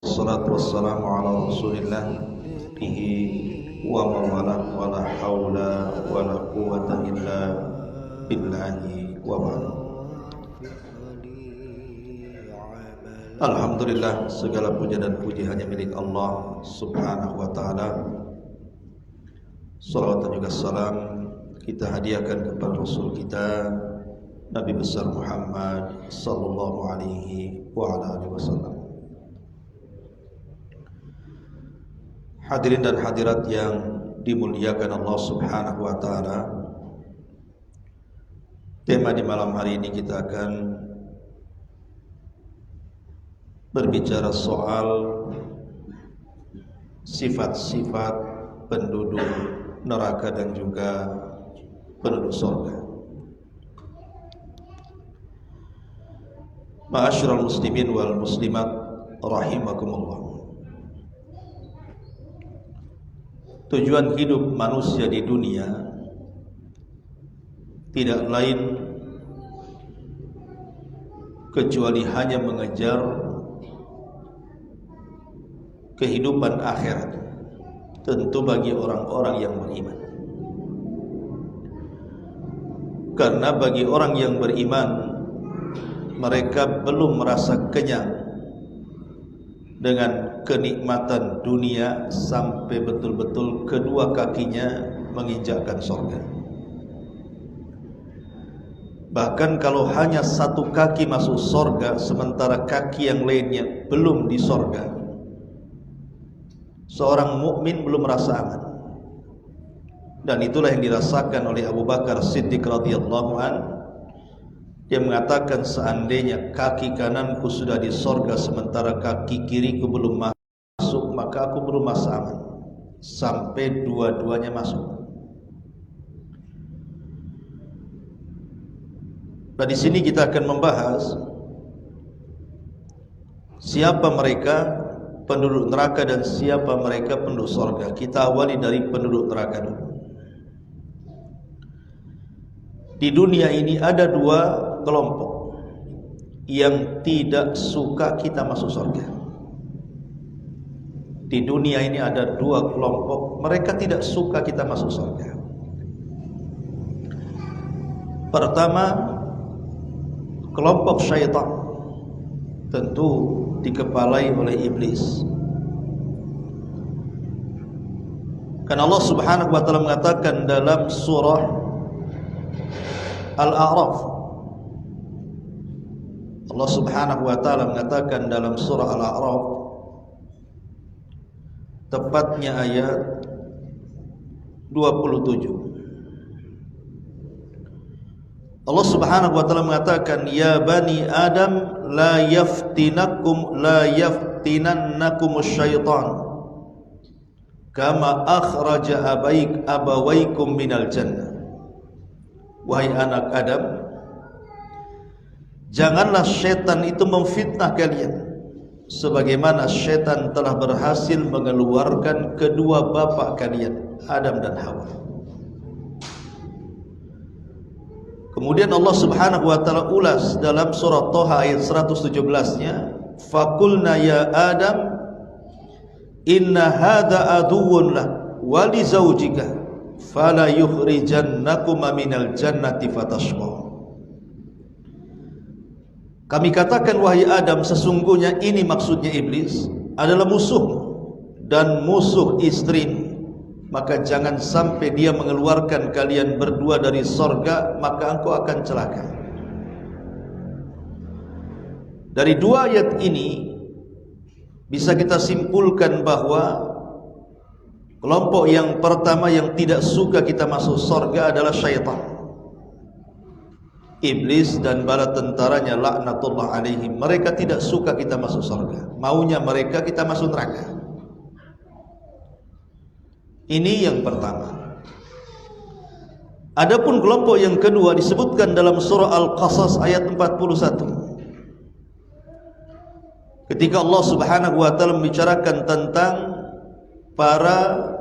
Wassalatu wassalamu ala rasulillah bihi wa mawalah wa la hawla wa la quwwata illa billahi wa ba'du. Alhamdulillah, segala puja dan puji hanya milik Allah subhanahu wa ta'ala. Salawat dan juga salam kita hadiahkan kepada Rasul kita Nabi besar Muhammad sallallahu alaihi wa ala alihi wasallam. Hadirin dan hadirat yang dimuliakan Allah subhanahu wa ta'ala, tema di malam hari ini kita akan berbicara soal sifat-sifat penduduk neraka dan juga penduduk surga. Ma'asyiral muslimin wal muslimat rahimakumullah. Tujuan hidup manusia di dunia tidak lain kecuali hanya mengejar kehidupan akhirat, tentu bagi orang-orang yang beriman. Karena bagi orang yang beriman, mereka belum merasa kenyang dengan kenikmatan dunia sampai betul-betul kedua kakinya menginjakkan surga. Bahkan kalau hanya satu kaki masuk surga sementara kaki yang lainnya belum di surga, seorang mukmin belum merasa aman. Dan itulah yang dirasakan oleh Abu Bakar Siddiq radhiyallahu anhu. Dia mengatakan, seandainya kaki kananku sudah di sorga sementara kaki kiriku belum masuk, maka aku belum merasa aman sampai dua-duanya masuk. Nah, di sini kita akan membahas siapa mereka penduduk neraka dan siapa mereka penduduk sorga. Kita awali dari penduduk neraka dulu. Di dunia ini ada dua kelompok yang tidak suka kita masuk surga. Di dunia ini ada dua kelompok, mereka tidak suka kita masuk surga. Pertama, kelompok syaitan, tentu dikepalai oleh iblis. Karena Allah subhanahu wa ta'ala mengatakan dalam surah Al-A'raf, Allah subhanahu wa ta'ala mengatakan dalam surah Al-A'raf, tepatnya ayat 27, Allah subhanahu wa ta'ala mengatakan, ya bani Adam la yaftinannakum syaitan kama akhraja abawaikum minal jannah. Wahai anak Adam, janganlah syaitan itu memfitnah kalian sebagaimana syaitan telah berhasil mengeluarkan kedua bapak kalian, Adam dan Hawa. Kemudian Allah subhanahu wa ta'ala ulas dalam surah Toha ayat 117-nya, faqulna ya Adam inna hadha aduwwun lak wa li zawjika fala yukhrijannakuma minal jannati fatashqa. Kami katakan, wahai Adam, sesungguhnya ini maksudnya iblis adalah musuh dan musuh istri, maka jangan sampai dia mengeluarkan kalian berdua dari sorga, maka engkau akan celaka. Dari dua ayat ini bisa kita simpulkan bahwa kelompok yang pertama yang tidak suka kita masuk surga adalah syaitan, iblis dan bala tentaranya laknatullah alaihim. Mereka tidak suka kita masuk surga, maunya mereka kita masuk neraka. Ini yang pertama. Adapun kelompok yang kedua disebutkan dalam surah Al-Qasas ayat 41, ketika Allah subhanahu wa ta'ala membicarakan tentang para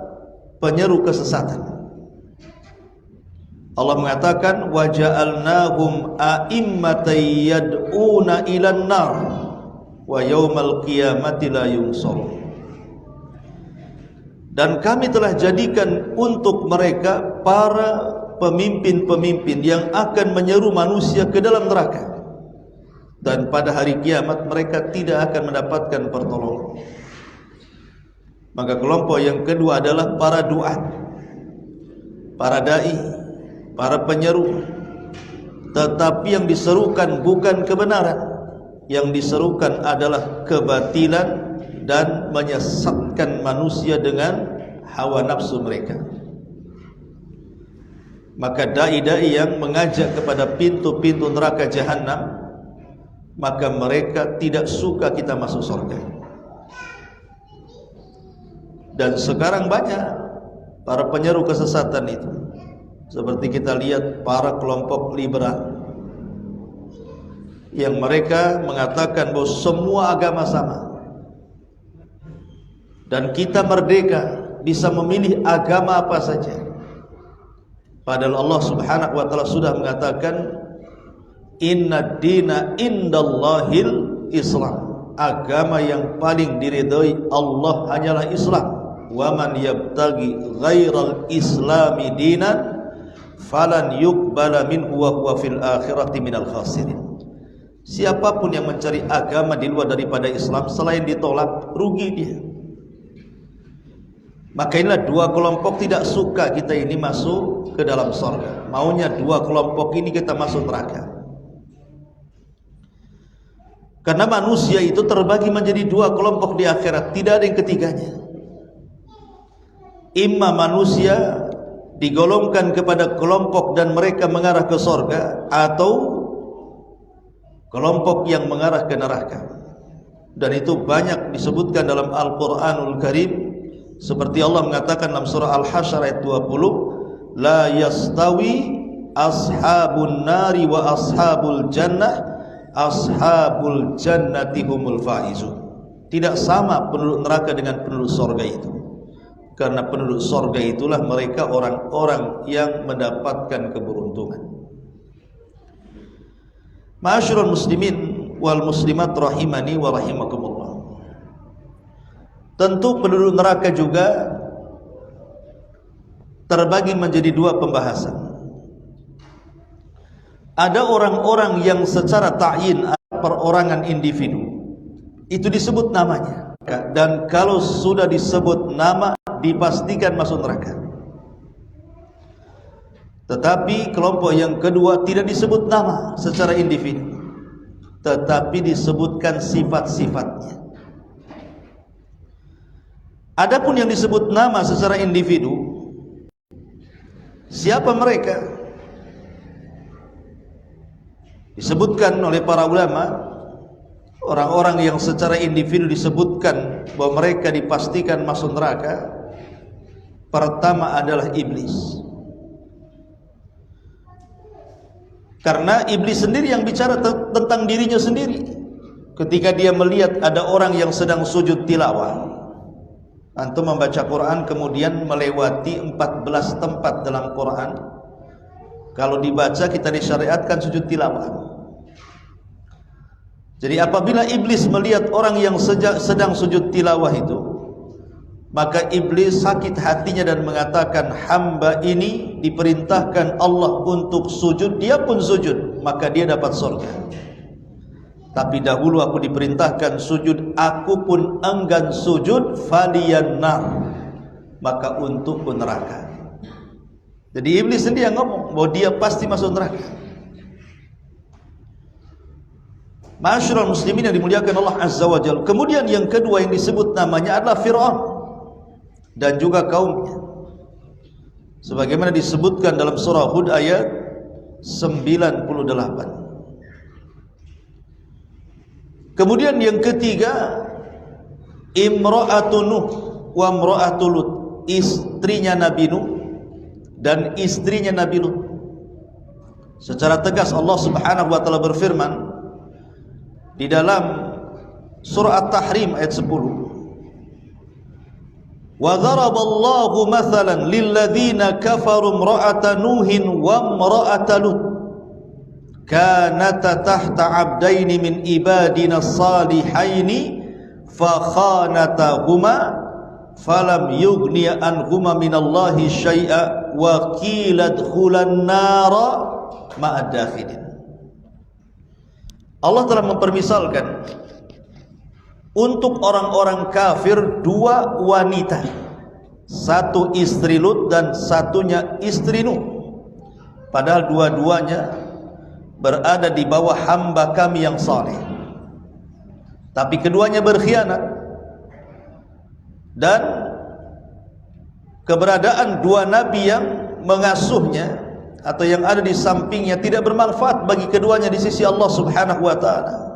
penyeru kesesatan. Allah mengatakan, wa ja'alnahum a'immatan yad'una ilan nar wa yaumal qiyamati la yunsarun. Dan kami telah jadikan untuk mereka para pemimpin-pemimpin yang akan menyeru manusia ke dalam neraka, dan pada hari kiamat mereka tidak akan mendapatkan pertolongan. Maka kelompok yang kedua adalah para duat, para dai, para penyeru. Tetapi yang diserukan bukan kebenaran, yang diserukan adalah kebatilan dan menyesatkan manusia dengan hawa nafsu mereka. Maka dai-dai yang mengajak kepada pintu-pintu neraka jahanam, maka mereka tidak suka kita masuk surga. Dan sekarang banyak para penyeru kesesatan itu, seperti kita lihat para kelompok liberal yang mereka mengatakan bahwa semua agama sama dan kita merdeka bisa memilih agama apa saja. Padahal Allah Subhanahu wa taala sudah mengatakan inna dina indallahil Islam. Agama yang paling diridhoi Allah hanyalah Islam. Wa man yabtaghi ghairal islami dinan falan yuqbala minhu wa huwa fil akhirati minal khasirin. Siapapun yang mencari agama di luar daripada Islam, selain ditolak, rugi dia. Maka inilah dua kelompok tidak suka kita ini masuk ke dalam surga. Maunya dua kelompok ini kita masuk neraka. Karena manusia itu terbagi menjadi dua kelompok di akhirat, tidak ada yang ketiganya. Imma manusia digolongkan kepada kelompok dan mereka mengarah ke surga, atau kelompok yang mengarah ke neraka. Dan itu banyak disebutkan dalam Al-Quranul Karim, seperti Allah mengatakan dalam surah Al-Hasyr ayat 20, la yastawi ashabun nari wa ashabul jannah, ashabul jannati humul faizun. Tidak sama penduduk neraka dengan penduduk surga itu, karena penduduk surga itulah mereka orang-orang yang mendapatkan keberuntungan. Ma'asyiral muslimin wal muslimat rahimani wa rahimakumullah. Tentu penduduk neraka juga terbagi menjadi dua pembahasan. Ada orang-orang yang secara ta'yin, perorangan individu, itu disebut namanya, dan kalau sudah disebut nama dipastikan masuk neraka. Tetapi kelompok yang kedua tidak disebut nama secara individu, tetapi disebutkan sifat-sifatnya. Adapun yang disebut nama secara individu, siapa mereka? Disebutkan oleh para ulama, orang-orang yang secara individu disebutkan bahwa mereka dipastikan masuk neraka. Pertama adalah iblis. Karena iblis sendiri yang bicara tentang dirinya sendiri. Ketika dia melihat ada orang yang sedang sujud tilawah, antum membaca Quran kemudian melewati 14 tempat dalam Quran, kalau dibaca kita disyariatkan sujud tilawah. Jadi apabila iblis melihat orang yang sedang sujud tilawah itu, maka iblis sakit hatinya dan mengatakan, hamba ini diperintahkan Allah untuk sujud, dia pun sujud, maka dia dapat surga. Tapi dahulu aku diperintahkan sujud, aku pun enggan sujud, faliyan nar, maka untukku neraka. Jadi iblis sendiri yang ngomong bahwa dia pasti masuk neraka. Ma'asyiral muslimin yang dimuliakan Allah Azza wa Jalla. Kemudian yang kedua yang disebut namanya adalah Fir'aun dan juga kaumnya, sebagaimana disebutkan dalam surah Hud ayat 98. Kemudian yang ketiga, Imra'atu Nuh wa Imra'atu Lut, istrinya Nabi Nuh dan istrinya Nabi Lut. Secara tegas Allah Subhanahu wa taala berfirman di dalam surah At-Tahrim ayat 10, wa dharaballahu mathalan lilladzina kafaru imra'ata nuhin wa imra'ata lut kanata tahta abdaini min ibadina salihaini fa khanatahuma falam yughni anhuma minallahi syai'a wa qila dkhulan nara ma'ad dakhilin. Allah telah mempermisalkan untuk orang-orang kafir dua wanita, satu istri Lut dan satunya istri Nuh, padahal dua-duanya berada di bawah hamba kami yang saleh, tapi keduanya berkhianat, dan keberadaan dua nabi yang mengasuhnya atau yang ada di sampingnya tidak bermanfaat bagi keduanya di sisi Allah Subhanahu wa taala.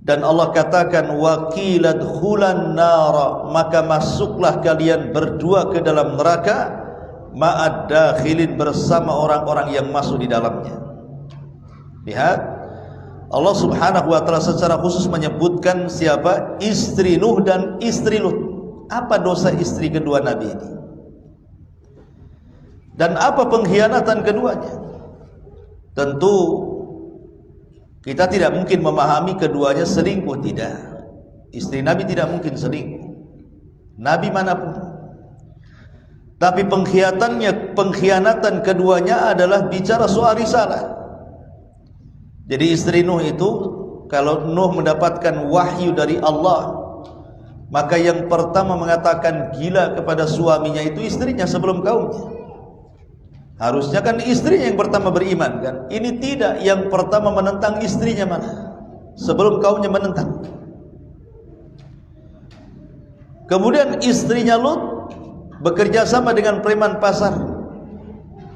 Dan Allah katakan waqilat khulan nara, maka masuklah kalian berdua ke dalam neraka ma'ad dakhilin, bersama orang-orang yang masuk di dalamnya. Lihat, Allah Subhanahu wa taala secara khusus menyebutkan siapa? Istri Nuh dan istri Lut. Apa dosa istri kedua nabi ini? Dan apa pengkhianatan keduanya? Tentu kita tidak mungkin memahami keduanya selingkuh, tidak. Istri Nabi tidak mungkin selingkuh, Nabi manapun. Tapi pengkhianatan keduanya adalah bicara soal risalah. Jadi istri Nuh itu, kalau Nuh mendapatkan wahyu dari Allah, maka yang pertama mengatakan gila kepada suaminya itu istrinya sebelum kaumnya. Harusnya kan istrinya yang pertama beriman kan. Ini tidak, yang pertama menentang istrinya mana sebelum kaumnya menentang. Kemudian istrinya Lut bekerja sama dengan preman pasar.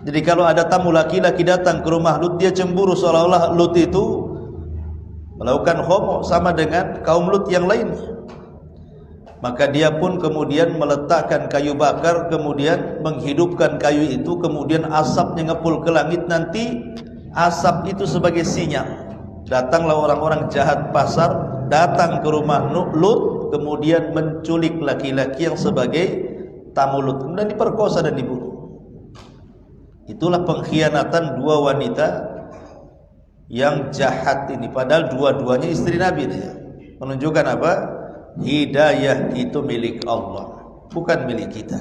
Jadi kalau ada tamu laki-laki datang ke rumah Lut, dia cemburu seolah-olah Lut itu melakukan homo sama dengan kaum Lut yang lainnya. Maka dia pun kemudian meletakkan kayu bakar, kemudian menghidupkan kayu itu, kemudian asapnya ngepul ke langit. Nanti asap itu sebagai sinyal, datanglah orang-orang jahat pasar, datang ke rumah Lut, kemudian menculik laki-laki yang sebagai tamu Lut, kemudian diperkosa dan dibunuh. Itulah pengkhianatan dua wanita yang jahat ini, padahal dua-duanya istri Nabi dia. Menunjukkan apa? Hidayah itu milik Allah, bukan milik kita.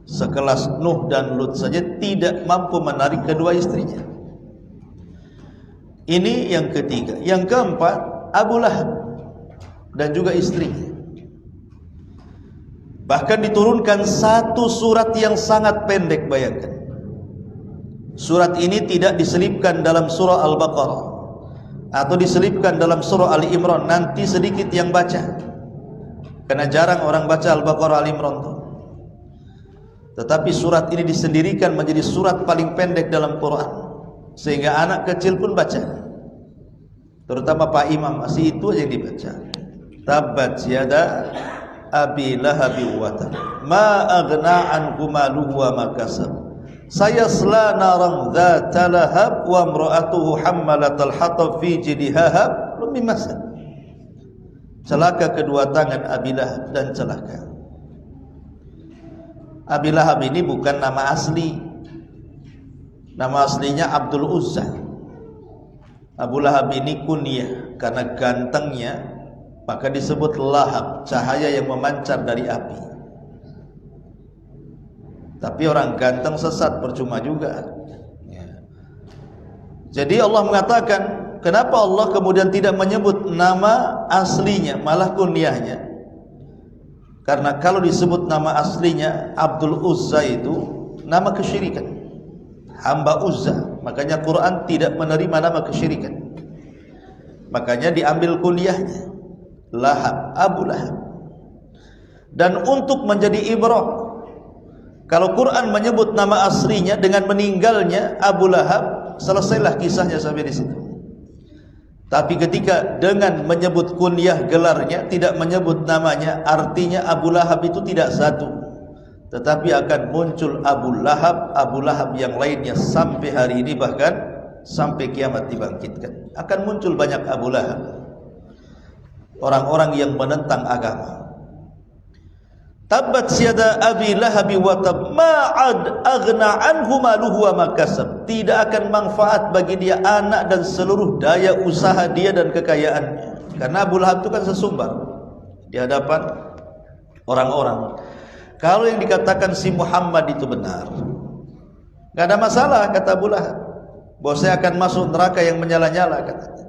Sekelas Nuh dan Lut saja tidak mampu menarik kedua istrinya. Ini yang ketiga. Yang keempat, Abu Lahab dan juga istrinya. Bahkan diturunkan satu surat yang sangat pendek, bayangkan. Surat ini tidak diselipkan dalam surah Al-Baqarah atau diselipkan dalam surah Ali Imran. Nanti sedikit yang baca, karena jarang orang baca Al-Baqarah, Al-Imran itu. Tetapi surat ini disendirikan menjadi surat paling pendek dalam Quran, sehingga anak kecil pun baca, terutama Pak Imam, masih itu aja yang dibaca. Tabbat yada abi lahabi wa tab, ma aghna anhu maluhu wa ma kasab, sayasla naran dzata lahab wa imra'atuhu hammalatal hatab fi jidihha min masad. Celaka kedua tangan Abi Lahab dan celaka. Abi Lahab ini bukan nama asli. Nama aslinya Abdul Uzza. Abu Lahab ini kunyah, karena gantengnya maka disebut Lahab, cahaya yang memancar dari api. Tapi orang ganteng sesat percuma juga. Jadi Allah mengatakan, kenapa Allah kemudian tidak menyebut nama aslinya, malah kunyahnya? Karena kalau disebut nama aslinya Abdul Uzza itu nama kesyirikan, hamba Uzza. Makanya Quran tidak menerima nama kesyirikan. Makanya diambil kunyahnya, Lahab, Abu Lahab. Dan untuk menjadi ibrah, kalau Quran menyebut nama aslinya dengan meninggalnya Abu Lahab, selesailah kisahnya sampai di situ. Tapi ketika dengan menyebut kunyah gelarnya, tidak menyebut namanya, artinya Abu Lahab itu tidak satu, tetapi akan muncul Abu Lahab yang lainnya sampai hari ini, bahkan sampai kiamat dibangkitkan. Akan muncul banyak Abu Lahab, orang-orang yang menentang agama. Tabbat yada abi lahabi wa tab ma'ad aghna anhu maluhu wa ma kasab. Tidak akan manfaat bagi dia anak dan seluruh daya usaha dia dan kekayaannya. Karena Abu Lahab itu kan sesumbar di hadapan orang-orang. Kalau yang dikatakan si Muhammad itu benar, enggak ada masalah, kata Abu Lahab. Bahwa saya akan masuk neraka yang menyala-nyala, katanya.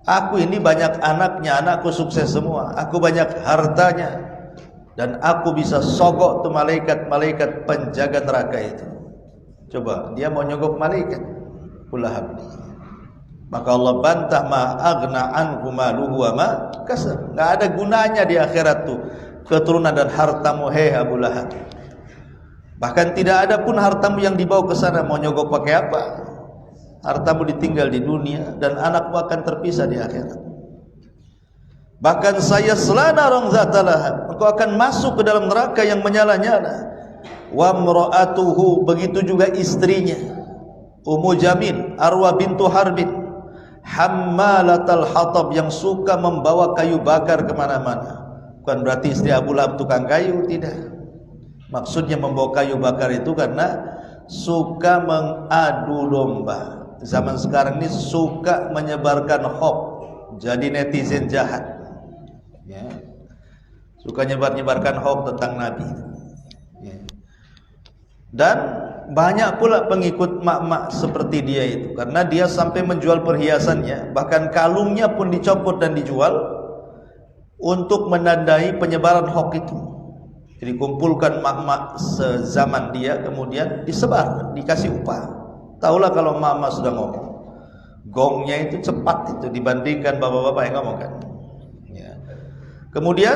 Aku ini banyak anaknya, anakku sukses semua, aku banyak hartanya, dan aku bisa sogok tuh malaikat-malaikat penjaga neraka itu. Coba, dia mau nyogok malaikat, Abu Lahab. Maka Allah bantah, ma aghna anhu maluhu wa ma kasab. Enggak ada gunanya di akhirat tuh keturunan dan hartamu, hei Abu Lahab. Bahkan tidak ada pun hartamu yang dibawa ke sana, mau nyogok pakai apa? Hartamu ditinggal di dunia dan anakmu akan terpisah di akhirat. Bahkan saya selana rong zata lahab, engkau akan masuk ke dalam neraka yang menyala-nyala. Wa mra'atuhu, begitu juga istrinya, Ummu Jamil, Arwa bintu Harbin, hammalatal hatab, yang suka membawa kayu bakar kemana-mana. Bukan berarti istri Abu Lahab tukang kayu, tidak. Maksudnya membawa kayu bakar itu karena suka mengadu domba. Zaman sekarang ini suka menyebarkan hoax, jadi netizen jahat, ya. Suka nyebar-nyebarkan hoax tentang Nabi, ya. Dan banyak pula pengikut mak-mak seperti dia itu, karena dia sampai menjual perhiasannya, bahkan kalungnya pun dicopot dan dijual untuk menandai penyebaran hoax itu. Jadi kumpulkan mak-mak sezaman dia, kemudian disebar, dikasih upah. Taulah kalau mak-mak sudah ngomong, gongnya itu cepat itu dibandingkan bapak-bapak yang ngomong, kan, ya. Kemudian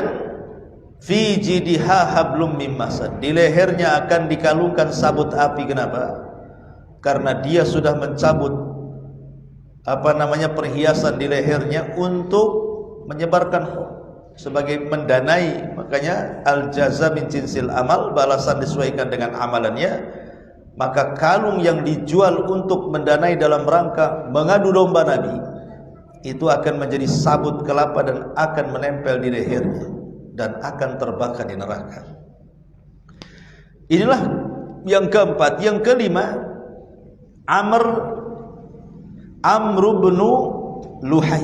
fi jidha hablum mim masad, di lehernya akan dikalungkan sabut api. Kenapa? Karena dia sudah mencabut perhiasan di lehernya untuk menyebarkan hoax, sebagai mendanai. Makanya al jaza min jinsil amal, balasan disesuaikan dengan amalannya. Maka kalung yang dijual untuk mendanai dalam rangka mengadu domba Nabi itu akan menjadi sabut kelapa dan akan menempel di lehernya dan akan terbakar di neraka. Inilah yang keempat. Yang kelima, Amr bin Luhai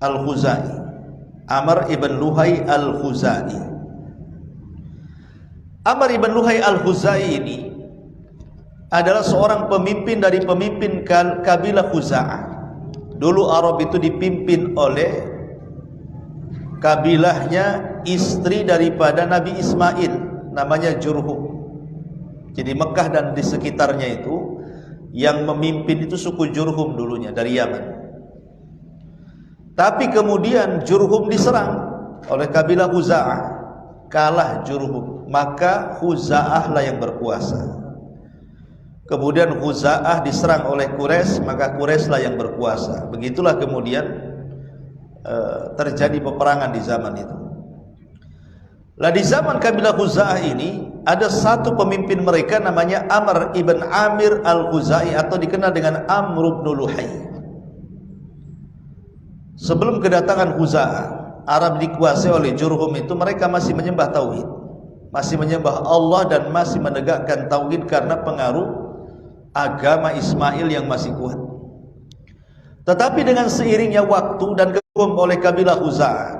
al-Khuzai. Amr ibn Luhai al-Khuzai. Amr ibn Luhai al-Khuzai ini adalah seorang pemimpin dari pemimpin kabilah Khuza'ah. Dulu Arab itu dipimpin oleh kabilahnya istri daripada Nabi Ismail, namanya Jurhum. Jadi Mekah dan di sekitarnya itu yang memimpin itu suku Jurhum dulunya, dari Yaman. Tapi kemudian Jurhum diserang oleh kabilah Khuza'ah, kalah Jurhum, maka Khuza'ah lah yang berkuasa. Kemudian Khuza'ah diserang oleh Quraisy, maka Quraisy lah yang berkuasa. Begitulah kemudian terjadi peperangan di zaman itu. Lah di zaman kabilah Khuza'ah ini ada satu pemimpin mereka namanya Amr ibn Amir al-Khuzai, atau dikenal dengan Amr bin Luhai. Sebelum kedatangan Khuza'ah, Arab dikuasai oleh Jurhum itu mereka masih menyembah tauhid, masih menyembah Allah dan masih menegakkan tauhid karena pengaruh agama Ismail yang masih kuat. Tetapi dengan seiringnya waktu dan dihukum oleh kabilah Khuza'ah,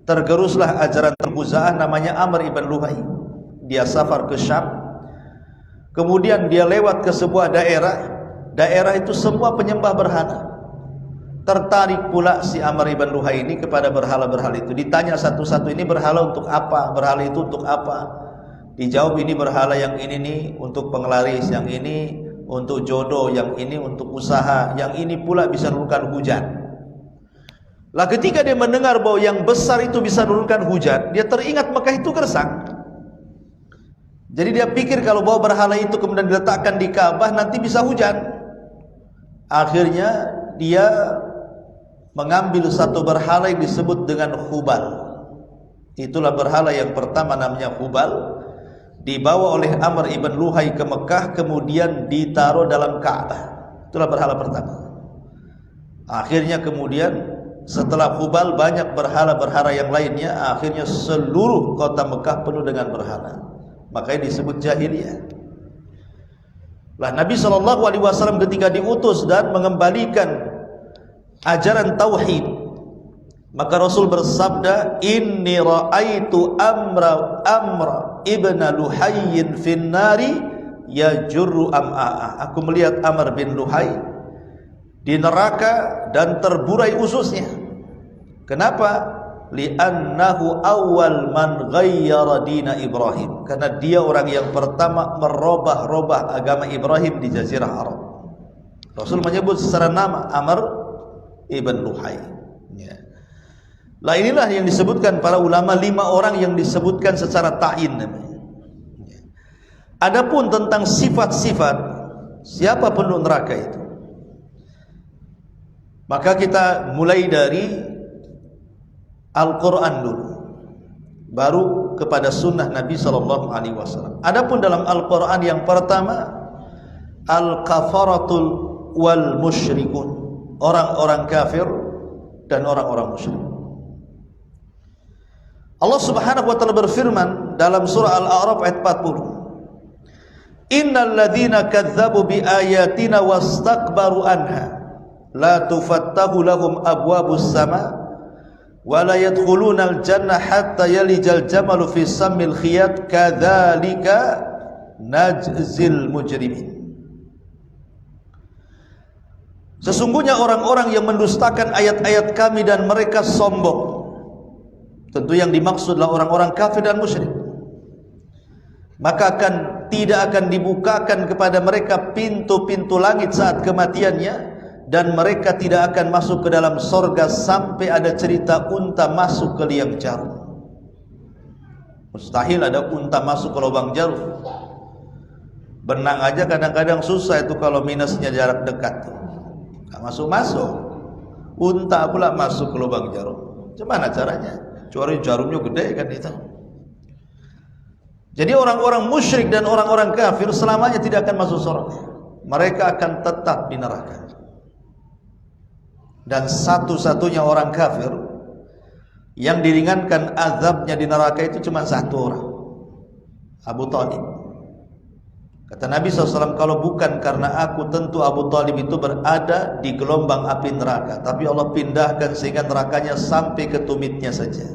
tergeruslah ajaran Khuza'ah, namanya Amr ibn Luhai. Dia safar ke Syam, kemudian dia lewat ke sebuah daerah itu semua penyembah berhala. Tertarik pula si Amr ibn Luhai ini kepada berhala-berhala itu. Ditanya satu-satu, ini berhala untuk apa? Berhala itu untuk apa? Dijawab, ini berhala yang ini nih untuk penglaris, yang ini untuk jodoh, yang ini untuk usaha, yang ini pula bisa menurunkan hujan. Lah ketika dia mendengar bahwa yang besar itu bisa menurunkan hujan, dia teringat Mekah itu gersang. Jadi dia pikir kalau bawa berhala itu kemudian diletakkan di Ka'bah nanti bisa hujan. Akhirnya dia mengambil satu berhala yang disebut dengan Hubal. Itulah berhala yang pertama, namanya Hubal. Dibawa oleh Amr ibn Luhai ke Mekah, kemudian ditaruh dalam Ka'bah. Itulah berhala pertama. Akhirnya kemudian Setelah Hubal banyak berhala-berhala yang lainnya, akhirnya seluruh kota Mekah penuh dengan berhala. Makanya disebut jahiliyah. Lah Nabi SAW ketika diutus dan mengembalikan ajaran tauhid, maka Rasul bersabda, inni ra'aitu amra ibna Luhayyin fin nari yajurru am'a'a. Aku melihat Amr bin Luhay di neraka dan terburai ususnya. Kenapa? Li'annahu awal man ghayyara dina Ibrahim. Karena dia orang yang pertama merubah-rubah agama Ibrahim di Jazirah Arab. Rasul menyebut secara nama Amr ibn Luhay. Ya. Lah inilah yang disebutkan para ulama, 5 orang yang disebutkan secara ta'yin namanya. Ya. Adapun tentang sifat-sifat siapa penduduk neraka itu, maka kita mulai dari Al-Quran dulu, baru kepada sunnah Nabi SAW. Adapun dalam Al-Quran yang pertama, Al-Kafaratul wal Musyrikun, orang-orang kafir dan orang-orang musyrik. Allah Subhanahu wa taala berfirman dalam surah Al-A'raf ayat 40, Innal ladzina kadzdzabu bi ayatina wastakbaru anha la tufattahu lahum abwabus sama wa la yadkhulunal jannah hatta yalijal jamalu fi sammil khiyat kadzalika najzil mujrimin. Sesungguhnya orang-orang yang mendustakan ayat-ayat kami dan mereka sombong, tentu yang dimaksudlah orang-orang kafir dan musyrik, maka tidak akan dibukakan kepada mereka pintu-pintu langit saat kematiannya, dan mereka tidak akan masuk ke dalam sorga sampai ada cerita unta masuk ke liang jarum. Mustahil ada unta masuk ke lubang jarum. Benang aja kadang-kadang susah itu kalau minusnya jarak dekat, nggak masuk-masuk. Unta pula masuk ke lubang jarum, gimana caranya? Kecuali jarumnya gede kan itu. Jadi orang-orang musyrik dan orang-orang kafir selamanya tidak akan masuk surga. Mereka akan tetap di neraka. Dan satu-satunya orang kafir yang diringankan azabnya di neraka itu cuma satu orang, Abu Thalib. Kata Nabi SAW, kalau bukan karena aku, tentu Abu Thalib itu berada di gelombang api neraka, tapi Allah pindahkan sehingga nerakanya sampai ke tumitnya saja,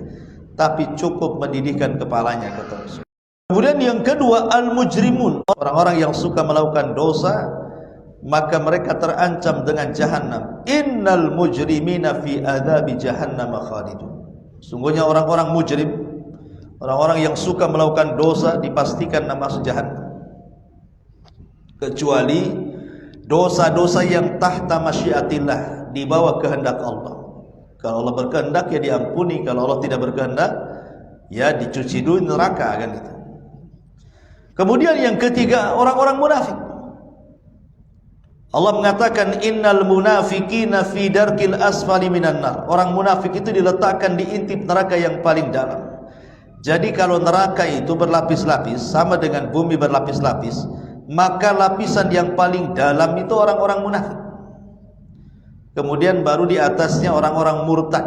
tapi cukup mendidihkan kepalanya, kata Rasul. Kemudian yang kedua, al-mujrimun, orang-orang yang suka melakukan dosa, maka mereka terancam dengan jahannam. Innal mujrimina fi adzabi jahannam khalidun. Sungguhnya orang-orang mujrim, orang-orang yang suka melakukan dosa, dipastikan masuk jahannam, kecuali dosa-dosa yang tahta masyiatillah, di bawah kehendak Allah. Kalau Allah berkehendak ya diampuni, kalau Allah tidak berkehendak ya dicuci dulu neraka, kan gitu. Kemudian yang ketiga, orang-orang munafik. Allah mengatakan innal munafiqina fi darkil asfali minan nar. Orang munafik itu diletakkan di intip neraka yang paling dalam. Jadi kalau neraka itu berlapis-lapis sama dengan bumi berlapis-lapis, maka lapisan yang paling dalam itu orang-orang munafik. Kemudian baru di atasnya orang-orang murtad.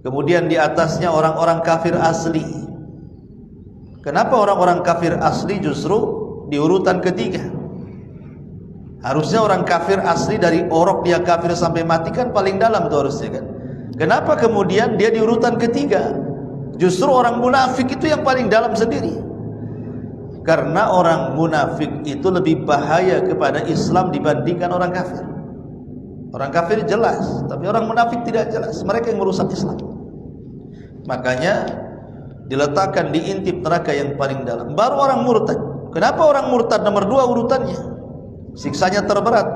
Kemudian di atasnya orang-orang kafir asli. Kenapa orang-orang kafir asli justru di urutan ketiga? Harusnya orang kafir asli dari orok dia kafir sampai mati kan paling dalam tuh harusnya kan. Kenapa kemudian dia di urutan ketiga? Justru orang munafik itu yang paling dalam sendiri. Karena orang munafik itu lebih bahaya kepada Islam dibandingkan orang kafir. Orang kafir jelas, tapi orang munafik tidak jelas. Mereka yang merusak Islam. Makanya diletakkan di intip neraka yang paling dalam. Baru orang murtad. Kenapa orang murtad nomor 2 urutannya? Siksanya terberat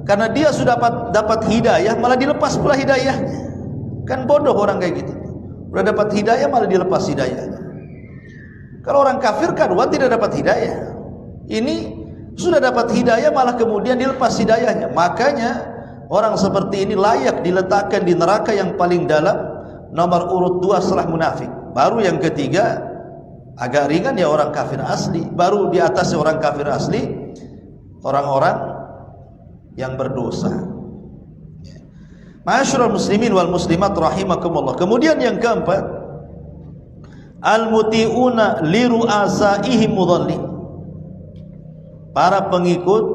karena dia sudah dapat hidayah malah dilepas pula hidayahnya. Kan bodoh orang kayak gitu. Sudah dapat hidayah malah dilepas hidayahnya. Kalau orang kafir kan tidak dapat hidayah. Ini sudah dapat hidayah malah kemudian dilepas hidayahnya. Makanya orang seperti ini layak diletakkan di neraka yang paling dalam, nomor urut 2 setelah munafik. Baru yang ketiga agak ringan ya orang kafir asli. Baru di atasnya orang kafir asli orang-orang yang berdosa. Ma'asyiral muslimin wal muslimat rahimakumullah. Kemudian yang keempat, al-muti'una li ru'asaihim mudallin. Para pengikut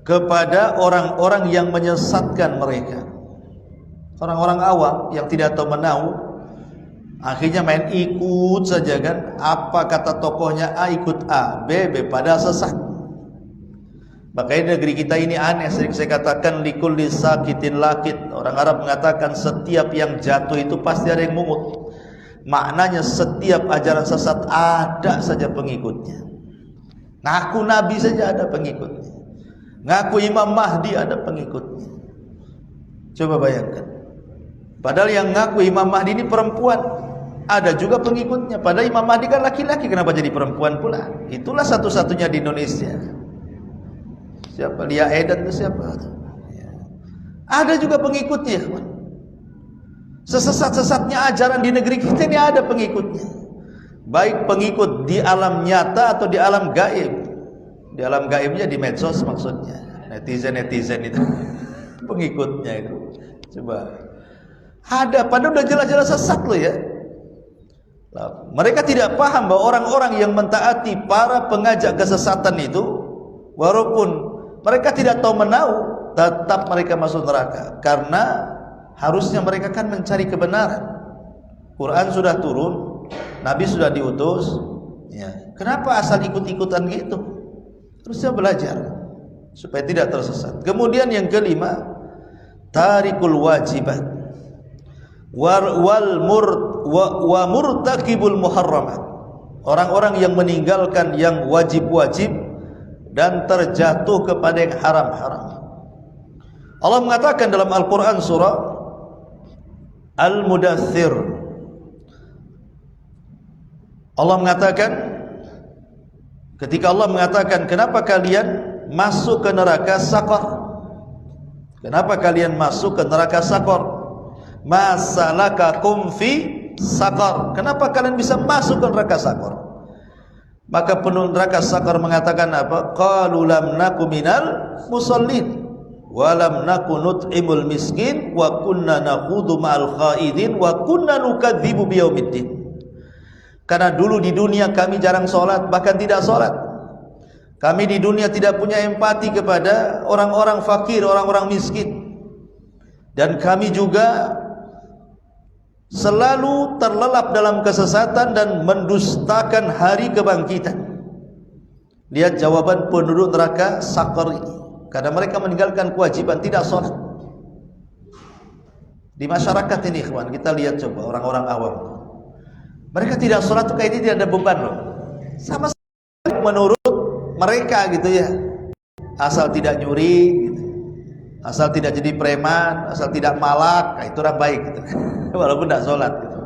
kepada orang-orang yang menyesatkan mereka. Orang-orang awam yang tidak tahu menahu, akhirnya main ikut saja kan. Apa kata tokohnya A ikut A, B pada sesat. Makanya negeri kita ini aneh, sering saya katakan likulli sakitin lakit. Orang Arab mengatakan setiap yang jatuh itu pasti ada yang mungut. Maknanya setiap ajaran sesat ada saja pengikutnya. Ngaku Nabi saja ada pengikutnya. Ngaku Imam Mahdi ada pengikutnya. Coba bayangkan. Padahal yang ngaku Imam Mahdi ini perempuan, ada juga pengikutnya. Padahal Imam Mahdi kan laki-laki, kenapa jadi perempuan pula? Itulah satu-satunya di Indonesia. Siapa? Lia Edan itu siapa? Ada juga pengikutnya, kawan. Sesesat-sesatnya ajaran di negeri kita ini ada pengikutnya. Baik pengikut di alam nyata atau di alam gaib. Di alam gaibnya di medsos maksudnya. Netizen itu pengikutnya itu. Coba. Ada, padahal udah jelas-jelas sesat loh ya. Mereka tidak paham bahwa orang-orang yang mentaati para pengajak kesesatan itu, walaupun mereka tidak tahu menahu, tetap mereka masuk neraka. Karena harusnya mereka kan mencari kebenaran. Quran sudah turun, Nabi sudah diutus ya. Kenapa asal ikut-ikutan gitu? Harusnya belajar supaya tidak tersesat. Kemudian yang kelima, tarikul wajibat wa murtakibul muharramat. Orang-orang yang meninggalkan yang wajib-wajib dan terjatuh kepada yang haram-haram. Allah mengatakan dalam Al-Quran surah Al-Mudaththir, Allah mengatakan, ketika Allah mengatakan, kenapa kalian masuk ke neraka Saqar? Kenapa kalian masuk ke neraka Saqar? Masalakakum fi Saqar. Kenapa kalian bisa masuk ke neraka Saqar? Maka penduduk neraka Saqar mengatakan apa? Qalu lam naku minal musallin wa lam naku nut'imul miskin wa kunna nakhudu ma'al khaidin wa kunna nukadzibu biyaumiddin. Karena dulu di dunia kami jarang sholat, bahkan tidak sholat. Kami di dunia tidak punya empati kepada orang-orang fakir, orang-orang miskin. Dan kami juga selalu terlelap dalam kesesatan dan mendustakan hari kebangkitan. Lihat jawaban penduduk neraka Saqar ini. Karena mereka meninggalkan kewajiban, tidak sholat. Di masyarakat ini, ikhwan, kita lihat coba orang-orang awam. Mereka tidak sholat itu kayak ini tidak ada beban loh. Sama sekali menurut mereka gitu ya. Asal tidak nyuri gitu. Asal tidak jadi preman, asal tidak malak, nah itu orang baik gitu. Walaupun tidak sholat gitu.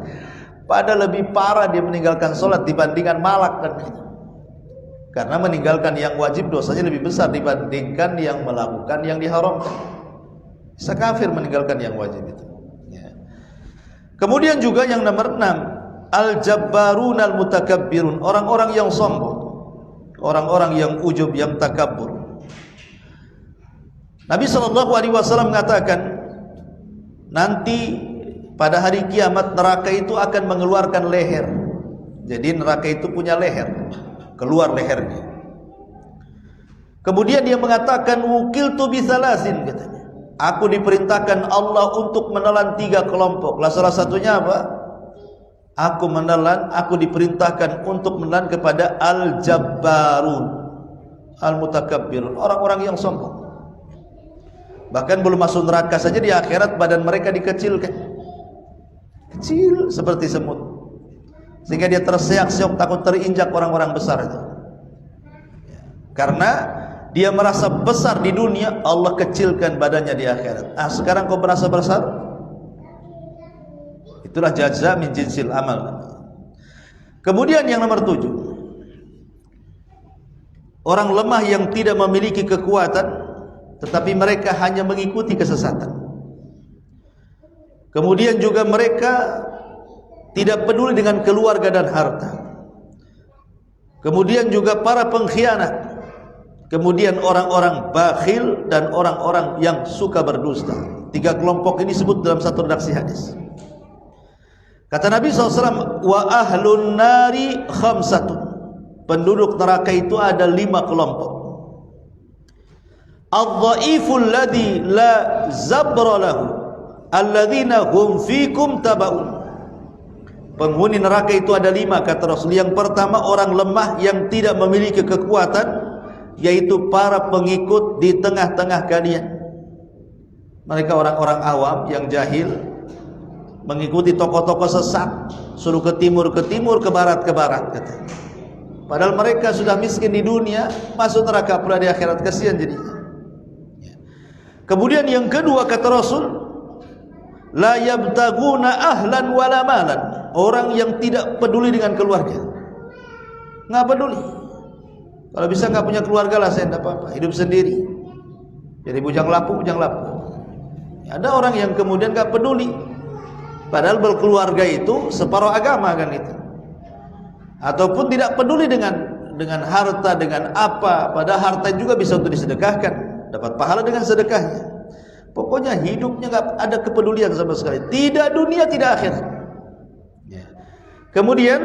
Padahal lebih parah dia meninggalkan sholat dibandingkan malak kan gitu. Karena meninggalkan yang wajib dosanya lebih besar dibandingkan yang melakukan yang diharamkan. Bisa kafir meninggalkan yang wajib itu ya. Kemudian juga yang nomor 6, al-jabbarun al-mutakabbirun, orang-orang yang sombong, orang-orang yang ujub, yang takabur. Nabi SAW mengatakan, nanti pada hari kiamat neraka itu akan mengeluarkan leher. Jadi neraka itu punya leher, keluar lehernya. Kemudian dia mengatakan, wukiltu bisalasin, katanya, aku diperintahkan Allah untuk menelan 3 kelompok. Lah salah satunya apa? Aku diperintahkan untuk menelan kepada al-jabbarun al-mutakabbirun, orang-orang yang sombong. Bahkan belum masuk neraka saja di akhirat badan mereka dikecilkan, kecil seperti semut, sehingga dia terseok-seok takut terinjak orang-orang besar itu. Karena dia merasa besar di dunia, Allah kecilkan badannya di akhirat. Sekarang kau merasa besar? Itulah jaza min jinsil amal. Kemudian yang nomor 7, orang lemah yang tidak memiliki kekuatan, tetapi mereka hanya mengikuti kesesatan. Kemudian juga mereka tidak peduli dengan keluarga dan harta. Kemudian juga para pengkhianat. kemudian orang-orang bakhil, dan orang-orang yang suka berdusta. 3 kelompok ini disebut dalam satu redaksi hadis. Kata Nabi SAW, wa ahlun nari khamsatun, penduduk neraka itu ada 5 kelompok. Adh-dhaiful ladzi la zabra lahu alladzina hum fikum tabaun. Penghuni neraka itu ada 5 kata Rasul. Yang pertama, orang lemah yang tidak memiliki kekuatan, yaitu para pengikut di tengah-tengah kalian. Mereka orang-orang awam yang jahil, mengikuti tokoh-tokoh sesat, suruh ke timur, ke barat, kata. Padahal mereka sudah miskin di dunia, masuk neraka pula di akhirat, kasihan jadinya. Kemudian yang kedua kata Rasul, la yabtaguna ahlan wala malan, orang yang tidak peduli dengan keluarga. Nggak peduli. Kalau bisa nggak punya keluarga lah, saya tidak apa-apa, hidup sendiri. Jadi bujang lapuk. Ada orang yang kemudian nggak peduli, padahal berkeluarga itu separuh agama kan itu. Ataupun tidak peduli dengan harta, dengan apa, padahal harta juga bisa untuk disedekahkan, dapat pahala dengan sedekahnya. Pokoknya hidupnya nggak ada kepedulian sama sekali, tidak dunia, tidak akhirat. Kemudian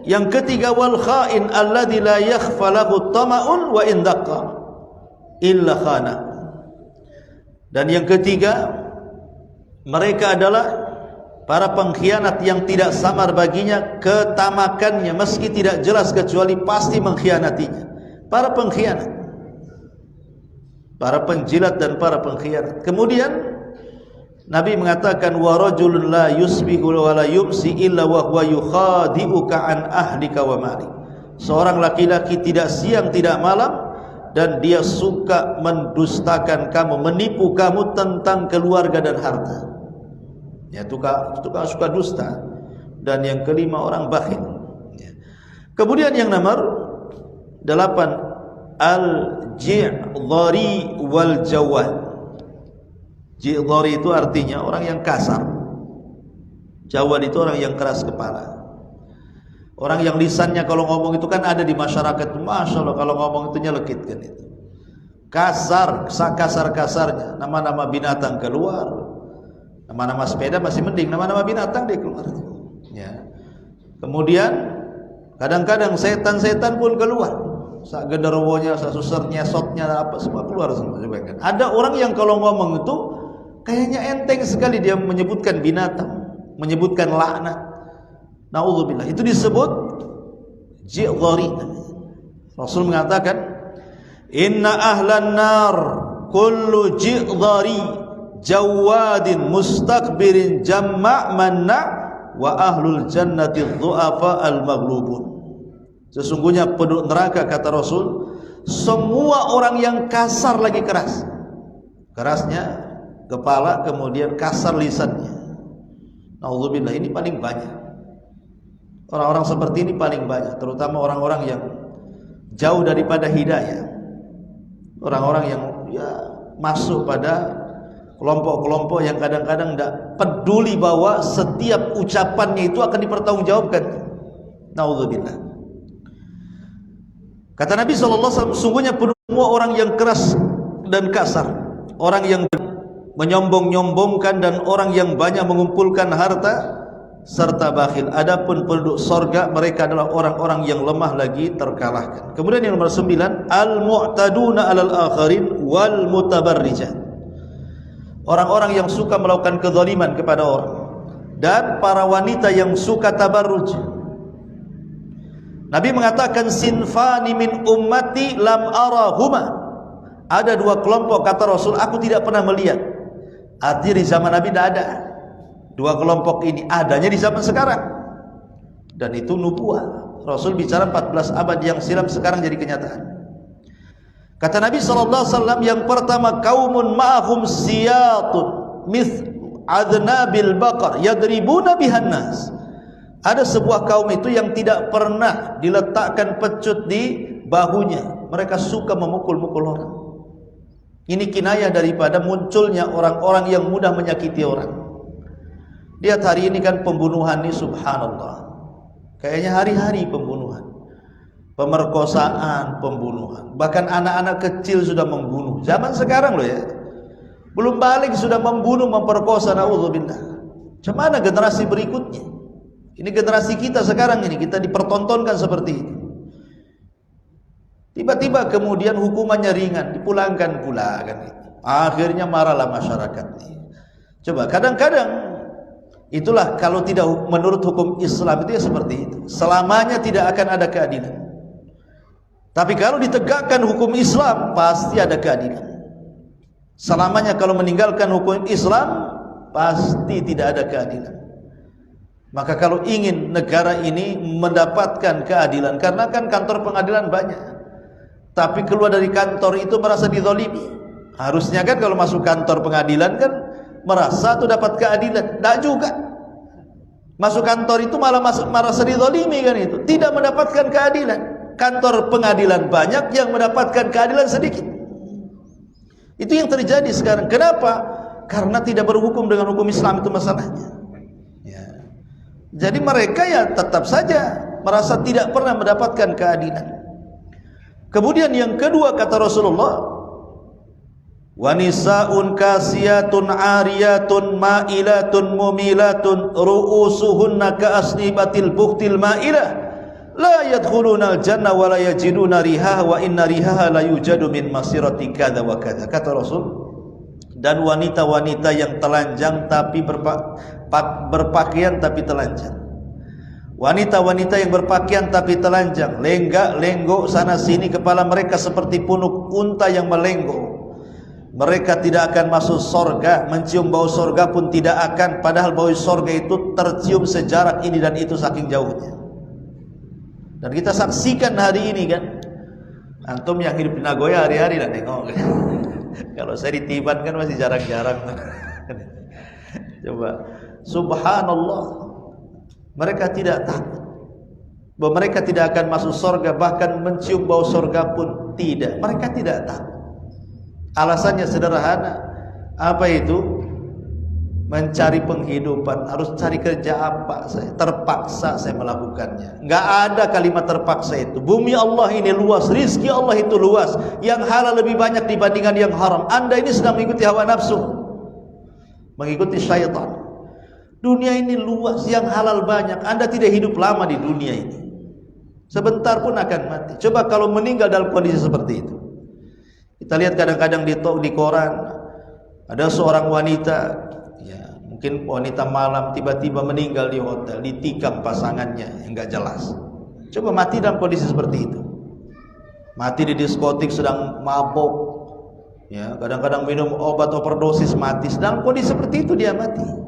yang ketiga, wal khain alladzi la yakhfa lahu tama'un wa in daqqa illa khana. Dan yang ketiga, mereka adalah para pengkhianat yang tidak samar baginya ketamakannya, meski tidak jelas kecuali pasti mengkhianatinya. Para pengkhianat, para penjilat dan para pengkhianat. Kemudian Nabi mengatakan, wa rajulun la yusbihu wa la yumsi illa wa huwa yukhadi'uka an ahlika wa malik. Seorang laki-laki tidak siang tidak malam dan dia suka mendustakan kamu, menipu kamu tentang keluarga dan harta. Ya, tukang suka dusta. Dan yang kelima, orang bakhil. Kemudian yang nomor 8, al-ji'dhari wal jawad. Ji'dhari itu artinya orang yang kasar. Jawad itu orang yang keras kepala. Orang yang lisannya kalau ngomong itu kan ada di masyarakat, Masya Allah, kalau ngomong itu nyelekit kan itu. Kasar-kasarnya. Nama-nama binatang keluar. Nama-nama sepeda masih mending, nama-nama binatang dia keluar. Ya. Kemudian kadang-kadang setan-setan pun keluar. Sak genderuwonya, sak susernya, sotnya, apa semua keluar semua. Ada orang yang kalau ngomong itu kayaknya enteng sekali, dia menyebutkan binatang, menyebutkan laknat. Na'udzubillah, itu disebut ji'dhari. Rasul mengatakan, inna ahlan nar kullu ji'dhari jawadin mustakbirin jamma' manna wa ahlul jannati dhu'afa al-maghlubun. Sesungguhnya penduduk neraka kata Rasul, semua orang yang kasar lagi keras. Kerasnya kepala, kemudian kasar lisannya. Na'udzubillah, ini paling banyak. Orang-orang seperti ini paling banyak, terutama orang-orang yang jauh daripada hidayah. Orang-orang yang masuk pada kelompok-kelompok yang kadang-kadang tidak peduli bahwa setiap ucapannya itu akan dipertanggungjawabkan. Naudzubillah. Kata Nabi SAW, sungguhnya semua orang yang keras dan kasar, orang yang menyombong-nyombongkan, dan orang yang banyak mengumpulkan harta serta bakhil. Adapun penduduk sorga, mereka adalah orang-orang yang lemah lagi terkalahkan. Kemudian yang nomor 9, al-mu'taduna alal akharin wal mutabarrijat. Orang-orang yang suka melakukan kezaliman kepada orang, dan para wanita yang suka tabarruj. Nabi mengatakan, sinfani min ummati lam arahuma. Ada 2 kelompok kata Rasul, aku tidak pernah melihat. Artinya di zaman Nabi tidak ada 2 kelompok ini, adanya di zaman sekarang. Dan itu nubuah. Rasul bicara 14 abad yang silam, sekarang jadi kenyataan. Kata Nabi SAW, yang pertama, kaumun ma'ahum siyatun mith adnabil baqar yadribuna bihan nas. Ada sebuah kaum itu yang tidak pernah diletakkan pecut di bahunya. Mereka suka memukul-mukul orang. Ini kinayah daripada munculnya orang-orang yang mudah menyakiti orang. Lihat hari ini kan pembunuhan ini, subhanallah, kayaknya hari-hari pembunuhan. pemerkosaan, pembunuhan. Bahkan anak-anak kecil sudah membunuh. Zaman sekarang loh ya. Belum balik sudah membunuh, memperkosa, naudzubillah. Cuman generasi berikutnya. Ini generasi kita sekarang ini, kita dipertontonkan seperti itu. Tiba-tiba kemudian hukumannya ringan, dipulangkan pula kan itu. Akhirnya marahlah masyarakat. Coba kadang-kadang itulah kalau tidak menurut hukum Islam itu ya seperti itu. Selamanya tidak akan ada keadilan. Tapi kalau ditegakkan hukum Islam pasti ada keadilan. Selamanya kalau meninggalkan hukum Islam pasti tidak ada keadilan. Maka kalau ingin negara ini mendapatkan keadilan, karena kan kantor pengadilan banyak, tapi keluar dari kantor itu merasa dizalimi. Harusnya kan kalau masuk kantor pengadilan kan merasa tuh dapat keadilan. Tidak juga. Masuk kantor itu malah merasa dizalimi kan itu. Tidak mendapatkan keadilan. Kantor pengadilan banyak, yang mendapatkan keadilan sedikit. Itu yang terjadi sekarang. Kenapa? Karena tidak berhukum dengan hukum Islam, itu masalahnya. Ya. Jadi mereka ya tetap saja merasa tidak pernah mendapatkan keadilan. Kemudian yang kedua kata Rasulullah, wa nisaun kasiyatun ariyatun ma'ilatun mumilatun ru'usuhunna ka'asnibatil bukhtil ma'ilah la yadkhuluna al-jannah wa la yajiduna rihaha wa inna rihaha la yujadu min masirati kadza wa kadza. Kata Rasul, dan wanita-wanita yang telanjang tapi berpakaian tapi telanjang. Wanita-wanita yang berpakaian tapi telanjang, lenggak-lenggok sana sini, kepala mereka seperti punuk unta yang melenggok. Mereka tidak akan masuk sorga, mencium bau sorga pun tidak akan, padahal bau sorga itu tercium sejarak ini dan itu saking jauhnya. Dan kita saksikan hari ini kan, antum yang hidup di Nagoya hari-hari lah tengok. Kalau saya di Tiban kan masih jarang-jarang. Coba, subhanallah, mereka tidak takut bahwa mereka tidak akan masuk sorga, bahkan mencium bau sorga pun tidak. Mereka tidak takut. Alasannya sederhana. Apa itu? Mencari penghidupan. Harus cari kerja apa? Saya terpaksa saya melakukannya. Enggak ada kalimat terpaksa itu. Bumi Allah ini luas, rizki Allah itu luas. Yang halal lebih banyak dibandingkan yang haram. Anda ini sedang mengikuti hawa nafsu, mengikuti syaitan. Dunia ini luas, yang halal banyak. Anda tidak hidup lama di dunia ini. Sebentar pun akan mati. Coba kalau meninggal dalam kondisi seperti itu. Kita lihat kadang-kadang di koran, ada seorang wanita, ya mungkin wanita malam, tiba-tiba meninggal di hotel, ditikam pasangannya yang enggak jelas. Coba mati dalam kondisi seperti itu. Mati di diskotik sedang mabok, ya kadang-kadang minum obat overdosis, mati dalam kondisi seperti itu, dia mati.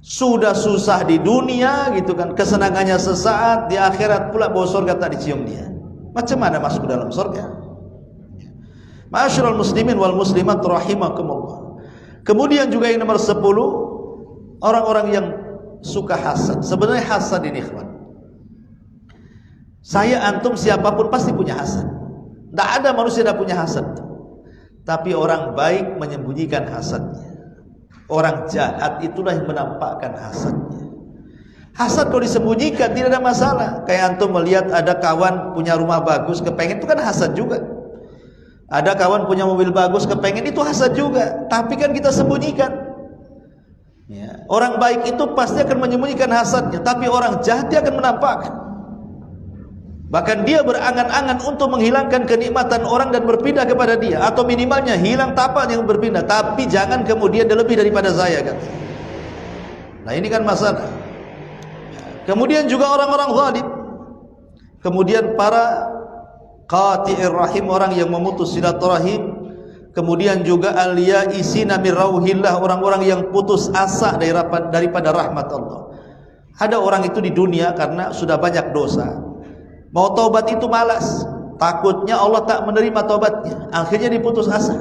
Sudah susah di dunia gitu kan, kesenangannya sesaat, di akhirat pula bau surga tak dicium dia. Macam mana masuk ke dalam surga? Ma'asyiral muslimin wal muslimat rahimakumullah. Kemudian juga yang nomor 10, orang-orang yang suka hasad. Sebenarnya hasad ini ikhwan, saya antum siapapun pasti punya hasad. Tidak ada manusia yang tidak punya hasad. Tapi orang baik menyembunyikan hasadnya. Orang jahat itulah yang menampakkan hasadnya. Hasad kalau disembunyikan tidak ada masalah. Kayak antum melihat ada kawan punya rumah bagus, kepengen, itu kan hasad juga. Ada kawan punya mobil bagus, kepengen, itu hasad juga. Tapi kan kita sembunyikan. Ya. Orang baik itu pasti akan menyembunyikan hasadnya, tapi orang jahat dia akan menampakkan. Bahkan dia berangan-angan untuk menghilangkan kenikmatan orang dan berpindah kepada dia, atau minimalnya hilang tapak yang berpindah. Tapi jangan kemudian dia lebih daripada saya kan. Nah ini kan masalah. Kemudian juga orang-orang zalim. Kemudian para qati'ir rahim, orang yang memutus silaturahim. Kemudian juga al-ya'isina min rauhillah, orang-orang yang putus asa daripada rahmat Allah. Ada orang itu di dunia karena sudah banyak dosa, mau taubat itu malas, takutnya Allah tak menerima taubatnya, akhirnya diputus asa.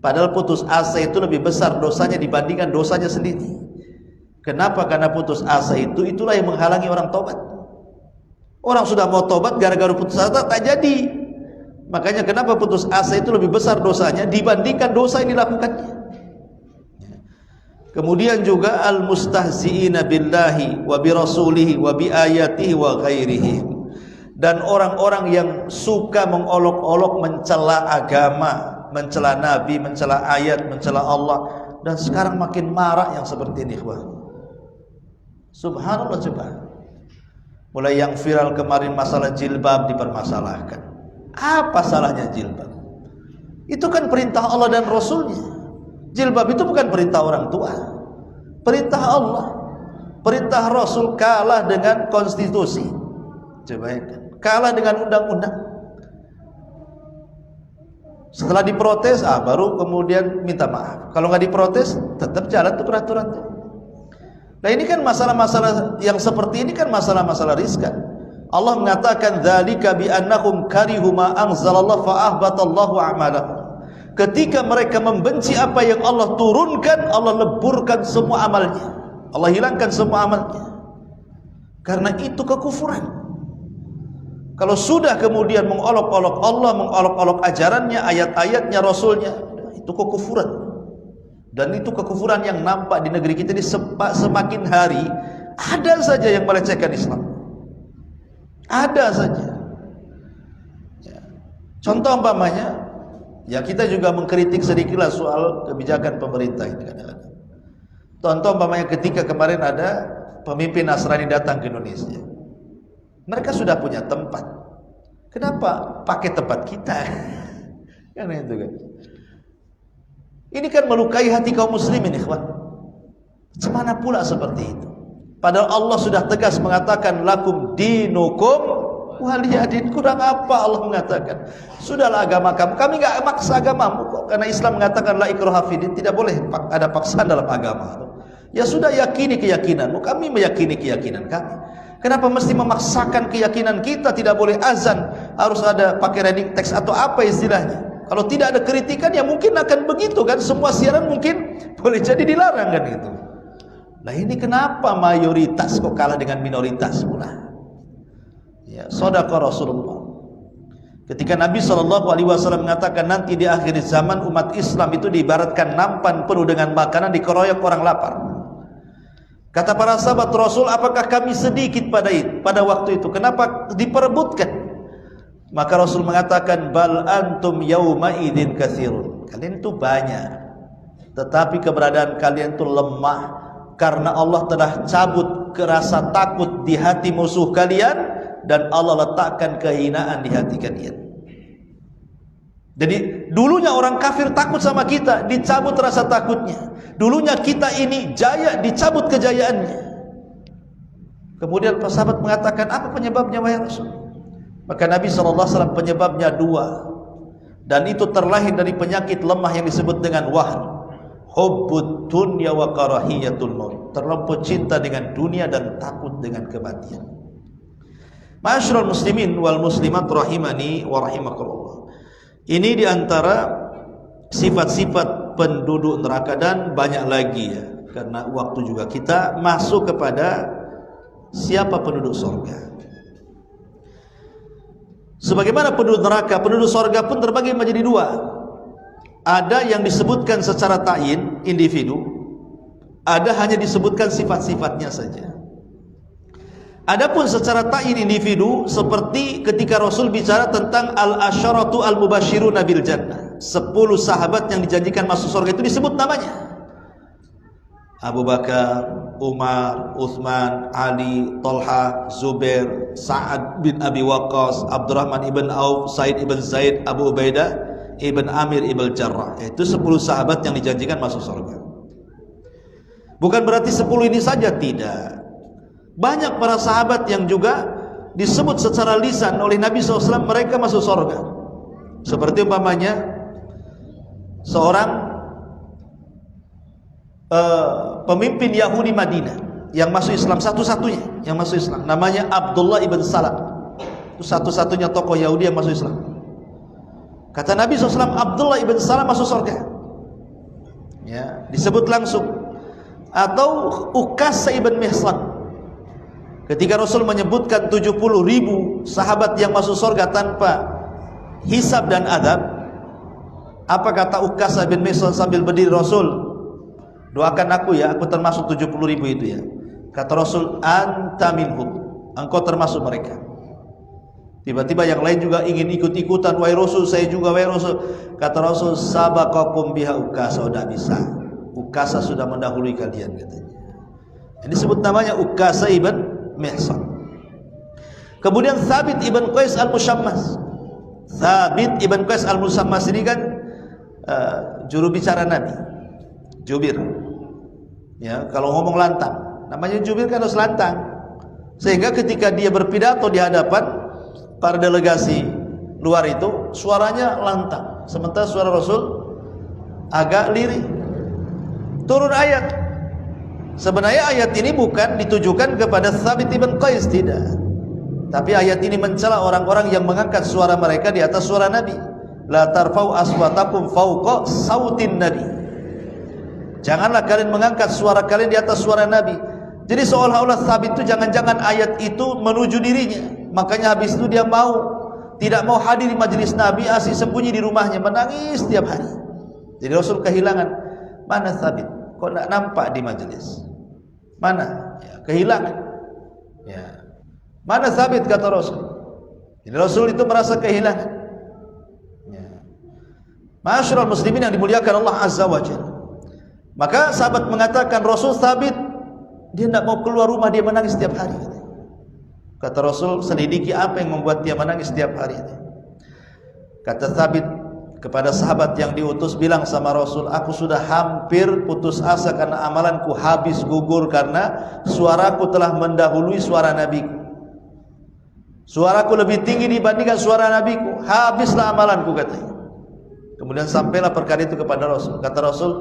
Padahal putus asa itu lebih besar dosanya dibandingkan dosanya sendiri. Kenapa? Karena putus asa itulah yang menghalangi orang taubat. Orang sudah mau tobat, gara-gara putus asa tak jadi. Makanya kenapa putus asa itu lebih besar dosanya dibandingkan dosa yang dilakukannya. Kemudian juga al-mustahzi'ina billahi wa bi rasulihi wa bi ayatihi wa ghairihi. dan orang-orang yang suka mengolok-olok, mencela agama, mencela Nabi, mencela ayat, mencela Allah. Dan sekarang makin marak yang seperti ini, ikhwan. Subhanallah, coba. Mulai yang viral kemarin masalah jilbab dipermasalahkan. Apa salahnya jilbab? Itu kan perintah Allah dan Rasulnya. Jilbab itu bukan perintah orang tua, perintah Allah. Perintah Rasul kalah dengan konstitusi. Coba ya, kalah dengan undang-undang. Setelah diprotes, baru kemudian minta maaf. Kalau nggak diprotes, tetap jalan tuh peraturan tuh. Nah ini kan masalah-masalah yang seperti ini kan masalah-masalah riskan. Allah mengatakan dzalika bi annahum karihu ma anzalallahu fa ahbatallahu a'malahum. Ketika mereka membenci apa yang Allah turunkan, Allah leburkan semua amalnya. Allah hilangkan semua amalnya. Karena itu kekufuran. Kalau sudah kemudian mengolok-olok Allah, mengolok-olok ajarannya, ayat-ayatnya, Rasulnya, itu kekufuran. Dan itu kekufuran yang nampak di negeri kita ini semakin hari. Ada saja yang melecehkan Islam. Ada saja. Ya. Contoh umpamanya, ya kita juga mengkritik sedikitlah soal kebijakan pemerintah ini kadang-kadang. Contoh umpamanya ketika kemarin ada pemimpin Nasrani datang ke Indonesia. Mereka sudah punya tempat. Kenapa pakai tempat kita? Kan itu kan. Ini kan melukai hati kaum muslimin, ikhwan. Semana pula seperti itu. Padahal Allah sudah tegas mengatakan lakum dinukum waliyadin. Kurang apa Allah mengatakan? Sudahlah agama kamu. Kami enggak maksa agamamu kok. Karena Islam mengatakan la ikraha fid din, tidak boleh ada paksaan dalam agama. Ya sudah, yakini keyakinanmu, kami meyakini keyakinan kami. Kenapa mesti memaksakan keyakinan kita? Tidak boleh azan, harus ada pakai reading text atau apa istilahnya. Kalau tidak ada kritikan ya mungkin akan begitu kan. Semua siaran mungkin boleh jadi dilarang kan itu. Nah ini kenapa mayoritas kok kalah dengan minoritas pula? Ya, shadaqah Rasulullah. Ketika Nabi SAW mengatakan nanti di akhir zaman umat Islam itu diibaratkan nampan penuh dengan makanan dikeroyok orang lapar. Kata para sahabat Rasul, apakah kami sedikit pada waktu itu? Kenapa diperebutkan? Maka Rasul mengatakan, bal antum yauma idzin katsirun. Kalian itu banyak, tetapi keberadaan kalian itu lemah karena Allah telah cabut rasa takut di hati musuh kalian dan Allah letakkan kehinaan di hati kalian. Jadi dulunya orang kafir takut sama kita, dicabut rasa takutnya. Dulunya kita ini jaya, dicabut kejayaannya. Kemudian para sahabat mengatakan, apa penyebabnya wahai Rasul? Maka Nabi SAW penyebabnya dua. Dan itu terlahir dari penyakit lemah yang disebut dengan wahn. Hubbud dunya wa karahiyatul maut. Terlampau cinta dengan dunia dan takut dengan kematian. Ma'asyiral muslimin wal muslimat rahimani wa rahimakumullah. Ini diantara sifat-sifat penduduk neraka dan banyak lagi ya. Karena waktu juga kita masuk kepada siapa penduduk surga. Sebagaimana penduduk neraka, penduduk surga pun terbagi menjadi dua. Ada yang disebutkan secara ta'yin, individu. Ada hanya disebutkan sifat-sifatnya saja. Adapun secara ta'yin individu, seperti ketika Rasul bicara tentang al-asyaratu al-mubashiruna bil jannah, 10 sahabat yang dijanjikan masuk surga itu disebut namanya. Abu Bakar, Umar, Uthman, Ali, Talha, Zubair, Sa'ad bin Abi Waqqas, Abdurrahman ibn Auf, Said ibn Zaid, Abu Ubaidah ibn Amir ibn Jarrah. Itu 10 sahabat yang dijanjikan masuk surga. Bukan berarti 10 ini saja, tidak. Banyak para sahabat yang juga disebut secara lisan oleh Nabi SAW mereka masuk surga. Seperti umpamanya seorang pemimpin Yahudi Madinah yang masuk Islam, satu-satunya yang masuk Islam, namanya Abdullah ibn Salam. Itu satu-satunya tokoh Yahudi yang masuk Islam. Kata Nabi SAW, Abdullah ibn Salam masuk surga. Ya, disebut langsung. Atau Ukasa ibn Mihsan. Ketika Rasul menyebutkan 70.000 sahabat yang masuk surga tanpa hisab dan adab, apa kata Ukasa bin Mihsan sambil berdiri? Rasul, doakan aku ya, aku termasuk 70.000 itu ya. Kata Rasul, anta minhum, engkau termasuk mereka. Tiba-tiba yang lain juga ingin ikut-ikutan, wahai Rasul, saya juga, wahai Rasul. Kata Rasul, sabaqakum biha Ukasha, tidak bisa. Ukasha sudah mendahului kalian, katanya. Ini disebut namanya Ukasha ibn Mihsan. Kemudian Thabit ibn Qais al-Musyammas. Thabit ibn Qais al-Musyammas ini kan juru bicara Nabi, jubir. Ya, kalau ngomong lantang, namanya jubir kan harus lantang. Sehingga ketika dia berpidato di hadapan para delegasi luar itu, suaranya lantang, sementara suara Rasul agak lirih. Turun ayat. Sebenarnya ayat ini bukan ditujukan kepada Thabit ibn Qais, tidak. Tapi ayat ini mencela orang-orang yang mengangkat suara mereka di atas suara Nabi. La tarfa'u aswatakum fawqa sautin Nabi. Janganlah kalian mengangkat suara kalian di atas suara Nabi. Jadi seolah-olah Thabit itu jangan-jangan ayat itu menuju dirinya. Makanya habis itu dia tidak mau hadir di majelis Nabi, asik sembunyi di rumahnya, menangis setiap hari. Jadi Rasul kehilangan, mana Thabit? Kok tidak nampak di majelis? Mana? Ya, kehilangan. Ya. Mana Thabit, kata Rasul? Jadi Rasul itu merasa kehilangan. Ya. Ma'asyiral muslimin yang dimuliakan Allah Azza wa Jalla. Maka sahabat mengatakan, Rasul Thabit, dia tidak mau keluar rumah, dia menangis setiap hari. Kata Rasul, selidiki apa yang membuat dia menangis setiap hari. Kata Thabit kepada sahabat yang diutus, bilang sama Rasul, aku sudah hampir putus asa karena amalanku habis gugur karena suaraku telah mendahului suara Nabiku. Suaraku lebih tinggi dibandingkan suara Nabiku, habislah amalanku, katanya. Kemudian sampailah perkara itu kepada Rasul. Kata Rasul,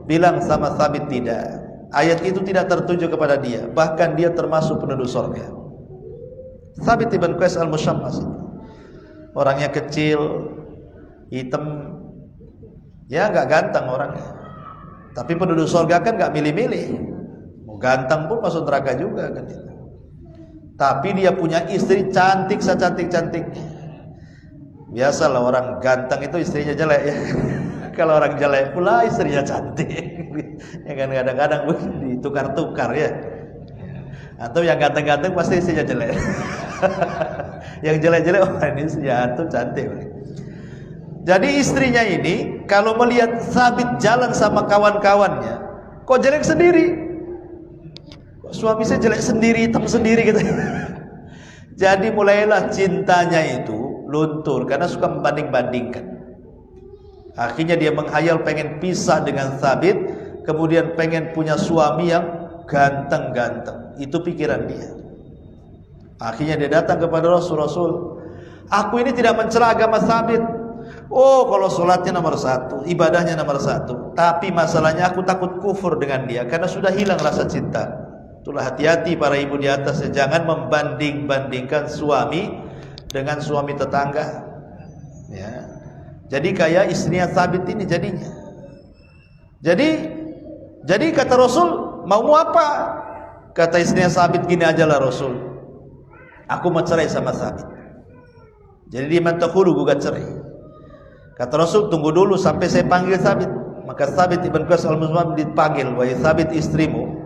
bilang sama Thabit, tidak, ayat itu tidak tertuju kepada dia, bahkan dia termasuk penduduk surga. Thabit ibn Qais al-Musyammas, orangnya kecil, hitam, ya nggak ganteng orangnya. Tapi penduduk surga kan nggak milih-milih, mau ganteng pun masuk neraka juga kan. Tapi dia punya istri cantik, secantik-cantiknya. Biasalah orang ganteng itu istrinya jelek ya. Kalau orang jelek pula istrinya cantik. Ya kan kadang-kadang ditukar-tukar ya. Atau yang ganteng-ganteng pasti istrinya jelek. Yang jelek-jelek, oh ini istrinya antum cantik. Jadi istrinya ini kalau melihat Thabit jalan sama kawan-kawannya, kok jelek sendiri? Kok suami saya jelek sendiri, hitam sendiri gitu. Jadi mulailah cintanya itu luntur karena suka membanding-bandingkan. Akhirnya dia menghayal pengen pisah dengan Thabit, kemudian pengen punya suami yang ganteng-ganteng. Itu pikiran dia. Akhirnya dia datang kepada Rasul, aku ini tidak mencela agama Thabit. Oh, kalau sholatnya nomor 1, ibadahnya nomor 1, tapi masalahnya aku takut kufur dengan dia karena sudah hilang rasa cinta. Itulah hati-hati para ibu di atasnya, jangan membanding-bandingkan suami dengan suami tetangga. Ya. Jadi kayak istrinya Thabit ini jadinya. Jadi kata Rasul, mau apa? Kata istrinya Thabit, gini aja lah Rasul, aku mau cerai sama Thabit. Jadi dia minta khulu, gugat cerai. Kata Rasul, tunggu dulu sampai saya panggil Thabit. Maka Thabit ibn Qais al-Musyammas dipanggil, wahai Thabit, istrimu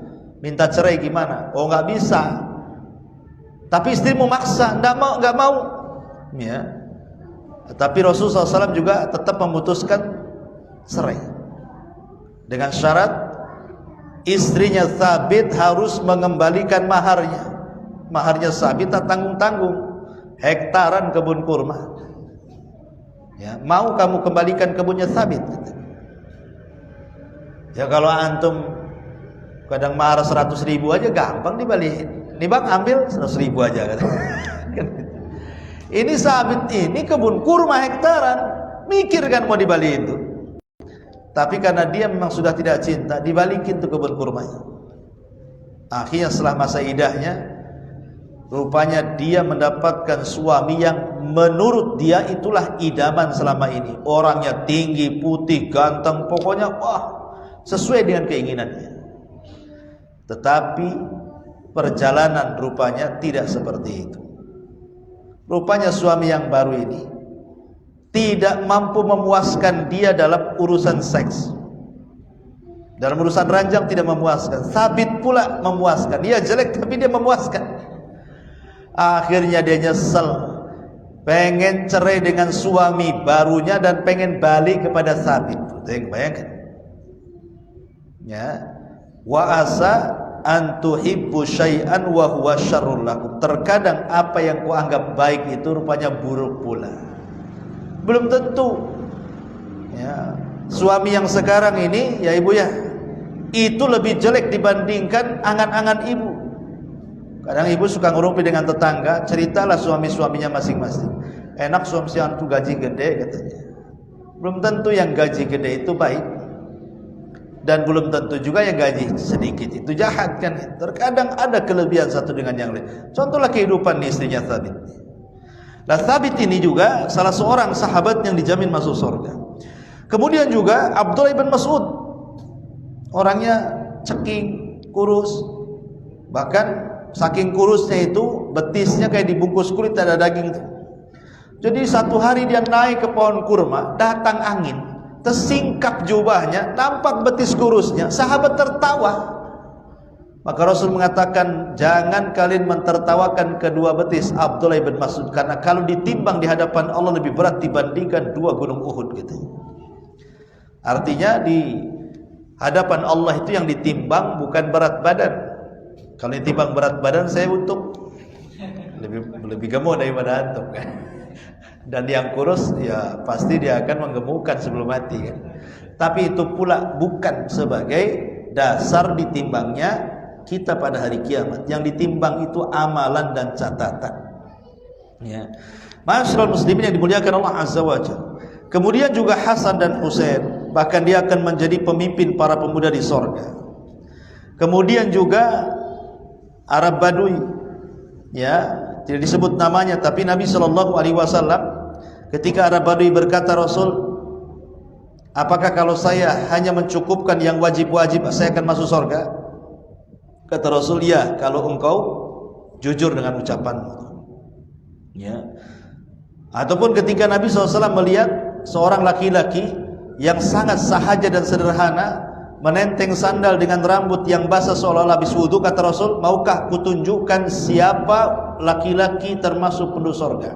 minta cerai gimana? Oh nggak bisa. Tapi istrimu maksa, nggak mau. Ya. Tapi Rasulullah SAW juga tetap memutuskan cerai dengan syarat istrinya Thabit harus mengembalikan maharnya. Maharnya Thabit tak tanggung-tanggung, hektaran kebun kurma. Ya, mau kamu kembalikan kebunnya Thabit? Ya kalau antum kadang mahar 100.000 aja gampang dibalikin. Nih bang, ambil 100.000 aja kan. Ini Thabit ini kebun kurma hektaran, mikir kan mau dibalikin tuh. Tapi karena dia memang sudah tidak cinta, dibalikin tuh kebun kurmanya. Akhirnya setelah masa idahnya, rupanya dia mendapatkan suami yang menurut dia itulah idaman selama ini. Orangnya tinggi, putih, ganteng, pokoknya wah, sesuai dengan keinginannya. Tetapi perjalanan rupanya tidak seperti itu. Rupanya suami yang baru ini tidak mampu memuaskan dia dalam urusan seks. Dalam urusan ranjang tidak memuaskan. Thabit pula memuaskan. Dia jelek tapi dia memuaskan. Akhirnya dia nyesel. pengen cerai dengan suami barunya dan pengen balik kepada Thabit. Bayangkan. Ya. Wa asa an tuhibbu syai'an wa huwa syarrul lakum. Terkadang apa yang kau anggap baik itu rupanya buruk pula. Belum tentu. Ya. Suami yang sekarang ini ya ibu ya, itu lebih jelek dibandingkan angan-angan ibu. Kadang ibu suka ngerumpi dengan tetangga, ceritalah suami-suaminya masing-masing. Enak suami antu gaji gede katanya. Belum tentu yang gaji gede itu baik, dan belum tentu juga yang gaji sedikit itu jahat kan. Terkadang ada kelebihan satu dengan yang lain. Contohlah kehidupan istrinya Thabit. Nah, Thabit ini juga salah seorang sahabat yang dijamin masuk surga. Kemudian juga Abdullah bin Mas'ud, orangnya ceking, kurus, bahkan saking kurusnya itu betisnya kayak dibungkus kulit, ada daging. Jadi satu hari dia naik ke pohon kurma, datang angin, tersingkap jubahnya, nampak betis kurusnya. Sahabat tertawa. Maka Rasul mengatakan, jangan kalian mentertawakan kedua betis Abdullah bin Mas'ud, karena kalau ditimbang di hadapan Allah lebih berat dibandingkan 2 gunung Uhud gitu. Artinya di hadapan Allah itu yang ditimbang bukan berat badan. Kalau ditimbang berat badan, saya untuk lebih gemuk daripada antum kan. Dan yang kurus ya pasti dia akan menggemukkan sebelum mati kan. Tapi itu pula bukan sebagai dasar ditimbangnya kita pada hari kiamat. Yang ditimbang itu amalan dan catatan. Ya. Ma'asyiral muslimin yang dimuliakan Allah Azza wa Jalla. Kemudian juga Hasan dan Husain, bahkan dia akan menjadi pemimpin para pemuda di sorga. Kemudian juga Arab Badui, ya, tidak disebut namanya, tapi Nabi SAW ketika Arab Badui berkata, Rasul, apakah kalau saya hanya mencukupkan yang wajib-wajib saya akan masuk surga? Kata Rasul, ya, kalau engkau jujur dengan ucapanmu. Ya. Ataupun ketika Nabi SAW melihat seorang laki-laki yang sangat sahaja dan sederhana menenteng sandal dengan rambut yang basah seolah-olah habis wudu, kata Rasul, maukah kutunjukkan siapa laki-laki termasuk penduduk surga?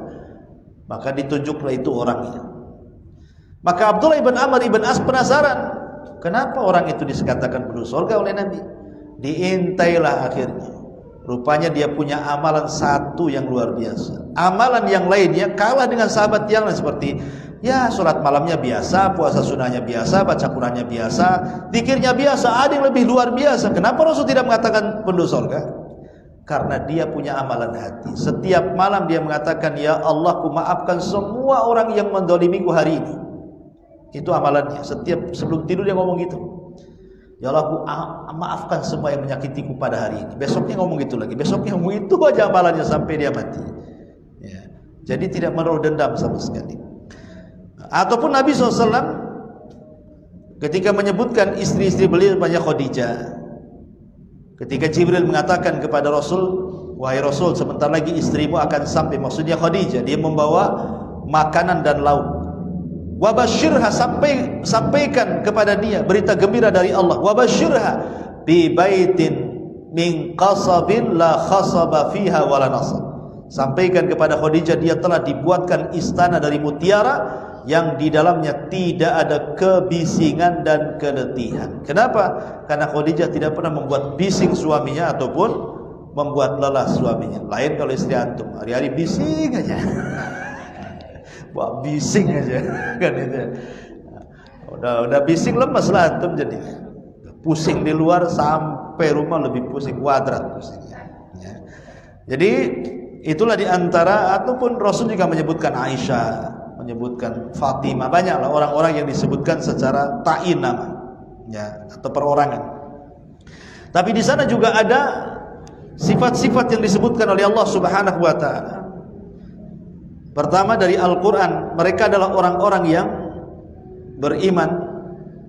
Maka ditunjuklah itu orangnya. Maka Abdullah ibn Amr ibn As penasaran, kenapa orang itu dikatakan penduduk surga oleh Nabi? Diintailah akhirnya. Rupanya dia punya amalan satu yang luar biasa. Amalan yang lainnya kalah dengan sahabat yang lain, seperti ya sholat malamnya biasa, puasa sunnahnya biasa, baca Qurannya biasa, zikirnya biasa. Ada yang lebih luar biasa. Kenapa Rasul tidak mengatakan penduduk surga? Karena dia punya amalan hati. Setiap malam dia mengatakan, ya Allah, ku maafkan semua orang yang mendolimiku hari ini. Itu amalannya. Setiap sebelum tidur dia ngomong gitu. Ya Allah, ku maafkan semua yang menyakitiku pada hari ini. Besoknya ngomong gitu lagi. Besoknya ngomong itu aja amalannya sampai dia mati. Ya. Jadi tidak menaruh dendam sama sekali. Ataupun Nabi SAW ketika menyebutkan istri-istri beliau banyak Khadijah. Ketika Jibril mengatakan kepada Rasul, wahai Rasul, sebentar lagi istrimu akan sampai, maksudnya Khadijah, dia membawa makanan dan lauk. Wabashirha, sampaikan kepada dia berita gembira dari Allah. Wabashirha bi baitin min qasabin la khasaba fiha wala nasab. Sampaikan kepada Khadijah dia telah dibuatkan istana dari mutiara yang di dalamnya tidak ada kebisingan dan keletihan. Kenapa? Karena Khadijah tidak pernah membuat bising suaminya ataupun membuat lelah suaminya. Lain kalau istri antum, hari-hari bising aja. Wah, bising aja kan itu. Udah bising lemas lah antum jadi. Pusing di luar sampai rumah lebih pusing kuadrat pusingnya. Ya. Jadi itulah diantara, ataupun Rasul juga menyebutkan Aisyah, menyebutkan Fatimah, banyaklah orang-orang yang disebutkan secara ta'in nama, ya, atau perorangan. Tapi di sana juga ada sifat-sifat yang disebutkan oleh Allah Subhanahu wa taala. Pertama dari Al-Qur'an, mereka adalah orang-orang yang beriman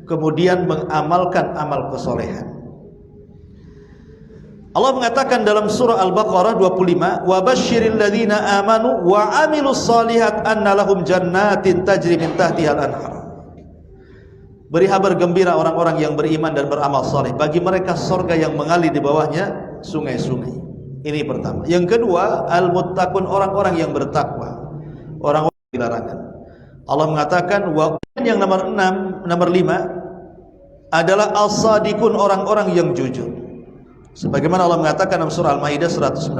kemudian mengamalkan amal kesolehan. Allah mengatakan dalam surah Al-Baqarah 25, wa basyiril ladzina amanu wa amilus shalihat anna lahum jannatin tajri min tahtihal anhar. Beri kabar gembira orang-orang yang beriman dan beramal saleh, bagi mereka surga yang mengalir di bawahnya sungai-sungai. Ini pertama. Yang kedua, al-muttaqun, orang-orang yang bertakwa. orang dilarangan. Allah mengatakan yang nomor 6, nomor 5 adalah as-sadiqun, orang-orang yang jujur. Sebagaimana Allah mengatakan dalam surah Al-Maidah 119.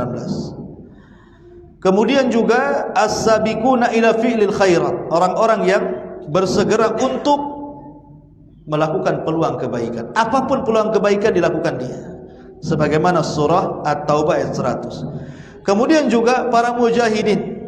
Kemudian juga as-sabiquna ila fi'lil khairat, orang-orang yang bersegera untuk melakukan peluang kebaikan. Apapun peluang kebaikan dilakukan dia. Sebagaimana surah At-Taubah ayat 100. Kemudian juga para mujahidin,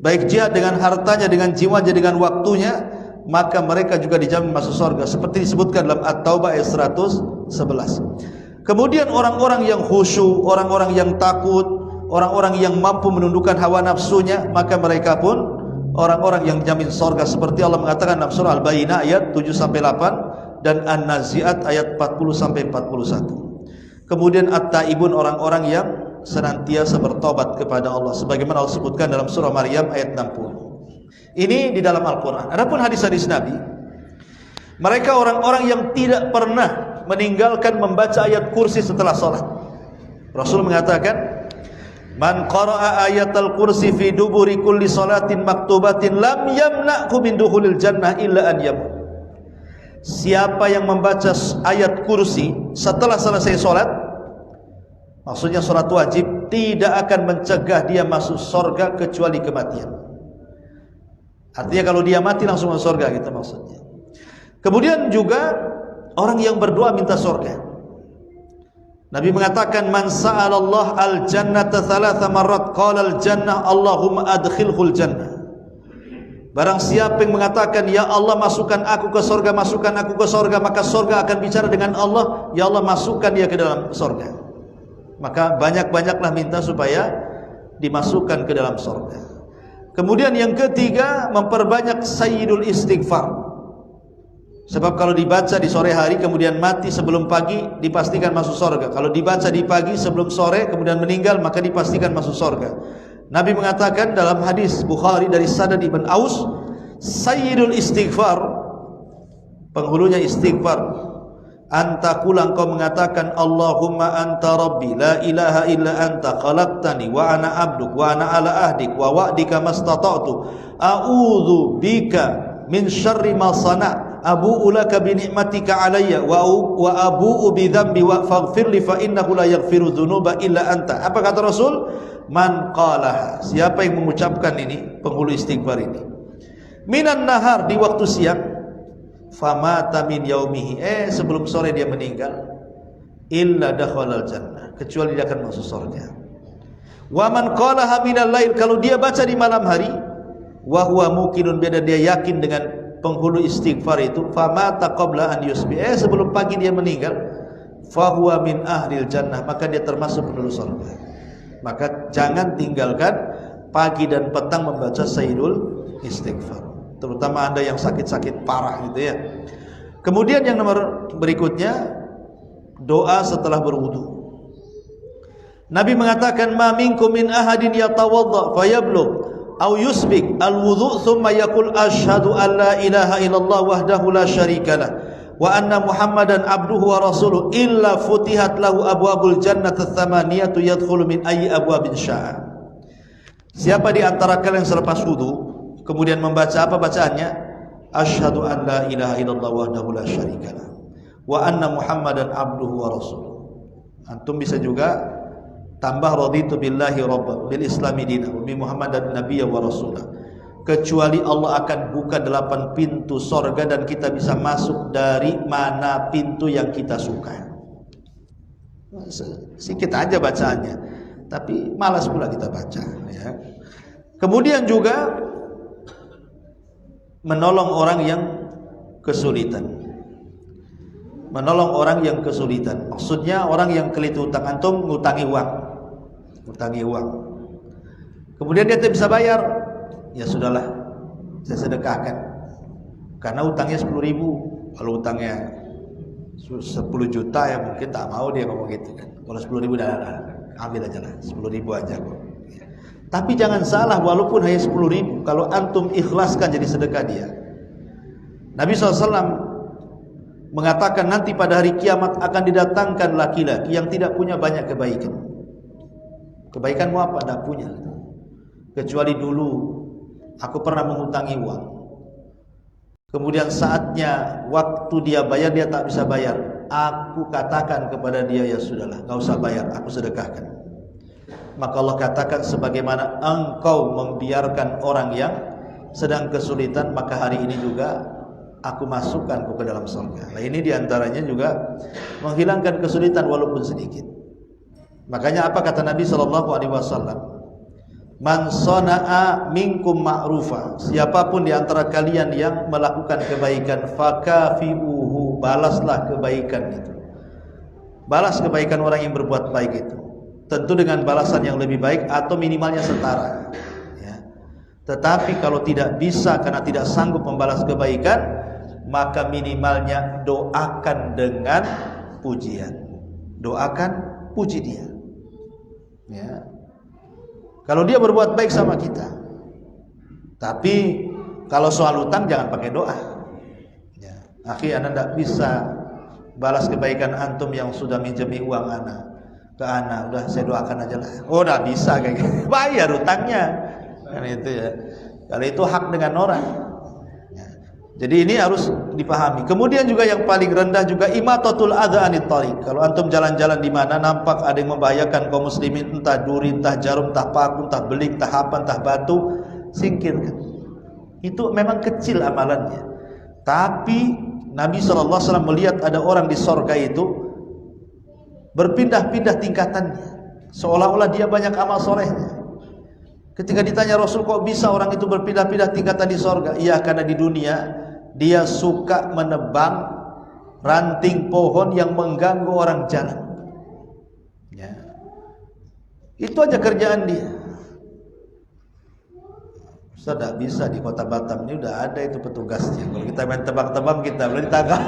baik jihad dengan hartanya, dengan jiwanya, dengan waktunya, maka mereka juga dijamin masuk surga seperti disebutkan dalam At-Taubah ayat 111. Kemudian orang-orang yang khusyuk, orang-orang yang takut, orang-orang yang mampu menundukkan hawa nafsunya, maka mereka pun orang-orang yang jamin surga seperti Allah mengatakan dalam surah Al-Bayyinah ayat 7-8 dan An-Nazi'at ayat 40-41. Kemudian At-Taibun, orang-orang yang senantiasa bertobat kepada Allah sebagaimana Allah sebutkan dalam surah Maryam ayat 60. Ini di dalam Al-Quran. Adapun hadis-hadis Nabi, mereka orang-orang yang tidak pernah meninggalkan membaca ayat kursi setelah salat. Rasul mengatakan, man qara'a ayatal kursi fi duburi kulli salatin maktubatin lam yamna'hu min dukhulil jannah illa an yamut. Siapa yang membaca ayat kursi setelah selesai salat, maksudnya salat wajib, tidak akan mencegah dia masuk surga kecuali kematian. Artinya kalau dia mati langsung masuk surga, gitu maksudnya. Kemudian juga orang yang berdoa minta surga. Nabi mengatakan, man sa'alallah al-jannata thalatha marrat qala al-jannah Allahumma adkhilhul jannah. Barang siapa yang mengatakan, ya Allah masukkan aku ke surga, masukkan aku ke surga, maka surga akan bicara dengan Allah, ya Allah masukkan dia ke dalam surga. Maka banyak-banyaklah minta supaya dimasukkan ke dalam surga. Kemudian yang ketiga, memperbanyak sayyidul istighfar. Sebab kalau dibaca di sore hari kemudian mati sebelum pagi, dipastikan masuk surga. Kalau dibaca di pagi sebelum sore kemudian meninggal, maka dipastikan masuk surga. Nabi mengatakan dalam hadis Bukhari dari Sadad ibn Aus, sayyidul istighfar, penghulunya istighfar, antakula engkau mengatakan Allahumma anta rabbi la ilaha illa anta khalaqtani wa ana abduk wa ana ala ahdik wa wa'dika mastata'tu a'udzu bika min syarri ma sana' abu'u laka bi ni'matika alayya wa abu'u bi dhanbi wa faghfirli fa innahu la yaghfiru dzunuba illa anta. Apa kata Rasul? Man qalaha, siapa yang mengucapkan ini, penghulu istighfar ini, minan nahar, di waktu siang, famata min yaumihi, sebelum sore dia meninggal, illa dakhalal jannah, kecuali dia akan masuk surga. Wa man qalaha minal lail, kalau dia baca di malam hari, wa huwa muqinun, beda dia yakin dengan penghulu istighfar itu, famata qabla an yusbi, sebelum pagi dia meninggal, fa huwa min ahlil jannah, maka dia termasuk penduduk surga. Maka jangan tinggalkan pagi dan petang membaca sayyidul istighfar, terutama Anda yang sakit-sakit parah gitu ya. Kemudian yang nomor berikutnya, doa setelah berwudu. Nabi mengatakan, ma minkum min ahadin yatawadda fayablugh aw yusbik alwudu thumma yaqul asyhadu an la ilaha illallah wahdahu la syarikalah wa anna Muhammadan abduhu wa rasuluh illa futihat lahu abwabul jannati tsamaniyatu yadkhulu min ayyi abwabin syaa. Siapa di antara kalian yang selepas wudu kemudian membaca apa bacaannya? Asyhadu an la ilaha illallah wahdahu la syarikalah wa anna Muhammadan abduhu wa rasuluh. Antum bisa juga tambah raditu billahi rabban bil islami dinan wa bi Muhammadan nabiyya wa rasulah. Kecuali Allah akan buka 8 pintu sorga dan kita bisa masuk dari mana pintu yang kita suka. Sedikit aja bacaannya, tapi malas pula kita baca ya. Kemudian juga menolong orang yang kesulitan. Menolong orang yang kesulitan, maksudnya orang yang kelitu utang. Antum ngutangi uang, kemudian dia tidak bisa bayar, ya sudahlah, saya sedekahkan. Karena utangnya 10.000. Kalau utangnya 10 juta ya mungkin tak mau dia ngomong gitu kan. Kalau 10.000 dah ambil aja lah, 10.000 aja kok. Tapi jangan salah, walaupun hanya 10.000, kalau antum ikhlaskan jadi sedekah dia. Nabi SAW mengatakan nanti pada hari kiamat akan didatangkan laki-laki yang tidak punya banyak kebaikan. Kebaikanmu apa? Tidak punya. Kecuali dulu Aku pernah menghutangi uang. Kemudian saatnya waktu dia bayar, dia tak bisa bayar. Aku katakan kepada dia, ya sudahlah, enggak usah bayar, aku sedekahkan. Maka Allah katakan, sebagaimana engkau membiarkan orang yang sedang kesulitan, maka hari ini juga aku masukkan ke dalam surga. Nah, ini diantaranya juga menghilangkan kesulitan walaupun sedikit. Makanya apa kata Nabi SAW? Man sana'a minkum ma'rufa, siapapun di antara kalian yang melakukan kebaikan, fakafi'uhu, balaslah kebaikan itu. Balas kebaikan orang yang berbuat baik itu. Tentu dengan balasan yang lebih baik atau minimalnya setara, ya. Tetapi kalau tidak bisa karena tidak sanggup membalas kebaikan, maka minimalnya doakan dengan pujian. Doakan, puji dia, ya. Kalau dia berbuat baik sama kita. Tapi kalau soal utang jangan pakai doa, ya. Akhi, anda tidak bisa balas kebaikan antum yang sudah minjemi uang ana ke ana, udah saya doakan aja lah. Oh, udah bisa kayak gitu. Bayar utangnya. Kan itu ya. Kalau itu hak dengan orang. Ya. Jadi ini harus dipahami. Kemudian juga yang paling rendah juga imatatul adza anit thariq. Kalau antum jalan-jalan di mana nampak ada yang membahayakan kaum muslimin, entah duri, entah jarum, entah paku, entah beling, entah apa, entah batu, singkirkan. Itu memang kecil amalannya. Tapi Nabi SAW melihat ada orang di sorga itu berpindah-pindah tingkatannya, seolah-olah dia banyak amal solehnya. Ketika ditanya Rasul, kok bisa orang itu berpindah-pindah tingkatan di sorga? Iya, karena di dunia dia suka menebang ranting pohon yang mengganggu orang jalan, ya. Itu aja kerjaan dia. Ustaz, tidak bisa di kota Batam ini udah ada itu petugasnya. Kalau kita main tebang-tebang kita boleh ditangkap.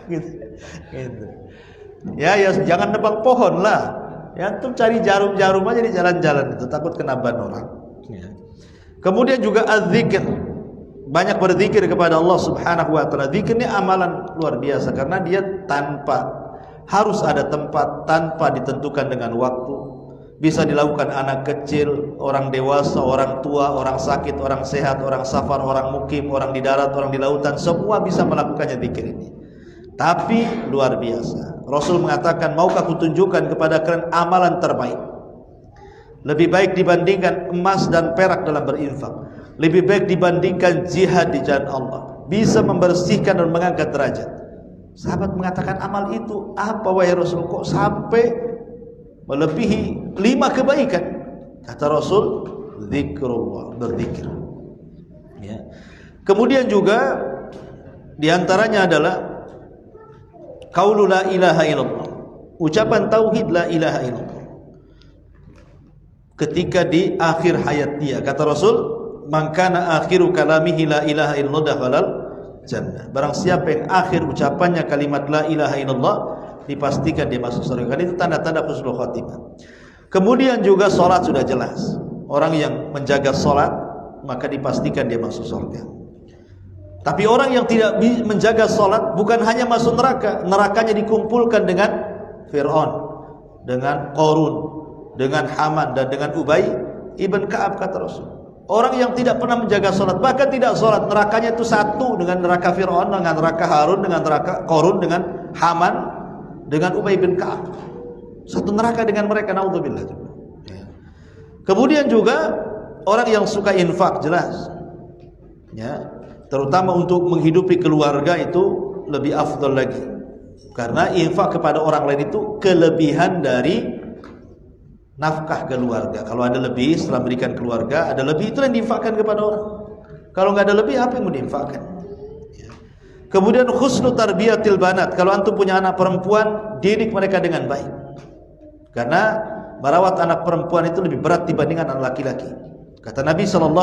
gitu. Ya jangan nebang pohon lah. Ya, antum cari jarum-jarum aja di jalan-jalan itu, takut kena ban orang. Ya. Kemudian juga az-zikir. Banyak berzikir kepada Allah Subhanahu wa taala. Zikir ini amalan luar biasa karena dia tanpa harus ada tempat, tanpa ditentukan dengan waktu. Bisa dilakukan anak kecil, orang dewasa, orang tua, orang sakit, orang sehat, orang safar, orang mukim, orang di darat, orang di lautan, semua bisa melakukannya zikir ini. Tapi luar biasa. Rasul mengatakan, maukah kutunjukkan kepada kalian amalan terbaik? Lebih baik dibandingkan emas dan perak dalam berinfak. Lebih baik dibandingkan jihad di jalan Allah. Bisa membersihkan dan mengangkat derajat. Sahabat mengatakan, amal itu apa wahai Rasul? Kok sampai melebihi 5 kebaikan? Kata Rasul, zikrullah, berzikir. Ya. Kemudian juga diantaranya adalah qaulu la ilaha illallah, ucapan tauhid la ilaha illallah. Ketika di akhir hayat dia, kata Rasul, man kana akhiru kalamihi la ilaha illallah dakhalal jannah. Barang siapa yang akhir ucapannya kalimat la ilaha illallah, dipastikan dia masuk surga. Itu tanda-tanda husnul khatimah. Kemudian juga salat sudah jelas. Orang yang menjaga salat maka dipastikan dia masuk surga. Tapi orang yang tidak menjaga salat bukan hanya masuk neraka, nerakanya dikumpulkan dengan Fir'aun, dengan Qarun, dengan Haman dan dengan Ubay ibn Ka'ab, kata Rasul. Orang yang tidak pernah menjaga salat, bahkan tidak salat, nerakanya itu satu dengan neraka Fir'aun, dengan neraka Harun, dengan neraka Qarun, dengan Haman, dengan Ubay bin Ka'ab. Satu neraka dengan mereka, naudzubillah. Ya. Kemudian juga orang yang suka infak, jelas. Ya. Terutama untuk menghidupi keluarga itu lebih afdal lagi. Karena infak kepada orang lain itu kelebihan dari nafkah keluarga. Kalau ada lebih setelah berikan keluarga, ada lebih, itu yang diinfakkan kepada orang. Kalau nggak ada lebih, apa yang mau diinfakkan? Ya. Kemudian husnu tarbiyatil banat. Kalau antum punya anak perempuan, didik mereka dengan baik. Karena merawat anak perempuan itu lebih berat dibandingkan anak laki-laki. Kata Nabi SAW,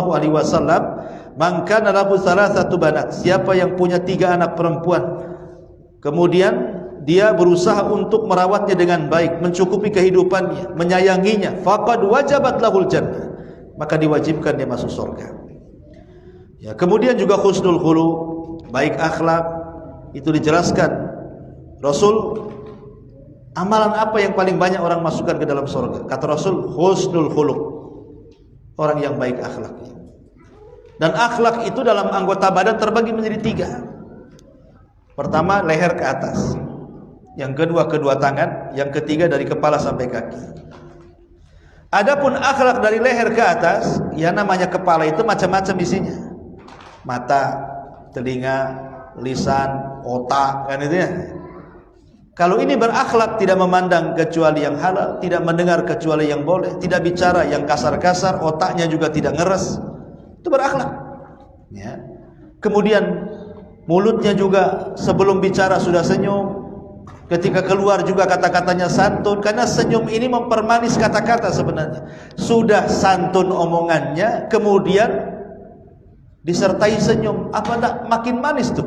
man kana lahu thalathatu banat, siapa yang punya 3 anak perempuan, kemudian dia berusaha untuk merawatnya dengan baik, mencukupi kehidupannya, menyayanginya, faqad wajabat lahul jannah, maka diwajibkan dia masuk surga. Ya, kemudian juga husnul khuluq, baik akhlak, itu dijelaskan Rasul. Amalan apa yang paling banyak orang masukkan ke dalam surga? Kata Rasul, husnul khuluq, orang yang baik akhlaknya. Dan akhlak itu dalam anggota badan terbagi menjadi 3. Pertama, leher ke atas. Yang kedua, kedua tangan. Yang ketiga, dari kepala sampai kaki. Adapun akhlak dari leher ke atas, ya namanya kepala itu macam-macam isinya. Mata, telinga, lisan, otak, kan itu ya. Kalau ini berakhlak, tidak memandang kecuali yang halal, tidak mendengar kecuali yang boleh, tidak bicara yang kasar-kasar, otaknya juga tidak ngeres, itu berakhlak. Ya. Kemudian mulutnya juga sebelum bicara sudah senyum, ketika keluar juga kata-katanya santun, karena senyum ini mempermanis kata-kata sebenarnya. Sudah santun omongannya, kemudian disertai senyum, apa enggak makin manis tuh?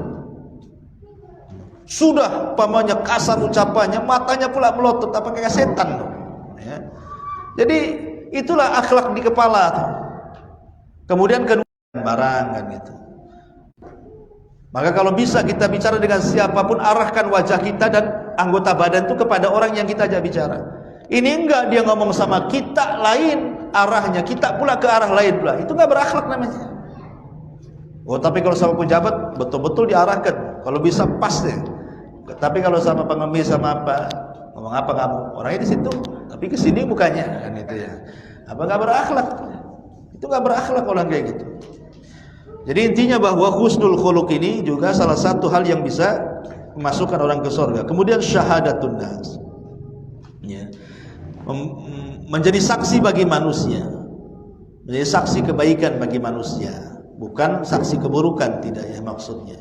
Sudah pamannya kasar ucapannya, matanya pula melotot, apa kayak setan tuh. Ya. Jadi itulah akhlak di kepala tuh. Kemudian kedua, barang kan gitu. Maka kalau bisa kita bicara dengan siapapun, arahkan wajah kita dan anggota badan itu kepada orang yang kita ajak bicara. Ini enggak, dia ngomong sama kita lain arahnya, kita pula ke arah lain pula. Itu enggak berakhlak namanya. Oh, tapi kalau sama pejabat betul-betul diarahkan. Kalau bisa pas deh. Tapi kalau sama pengemis sama apa, ngomong apa kamu? Orangnya di situ, tapi ke sini mukanya kan itu ya. Apa enggak berakhlak? Itu enggak berakhlak orang kayak gitu. Jadi intinya bahwa husnul khuluq ini juga salah satu hal yang bisa memasukkan orang ke surga. Kemudian syahadatun nas, ya. Menjadi saksi bagi manusia, menjadi saksi kebaikan bagi manusia, bukan saksi keburukan, tidak ya maksudnya.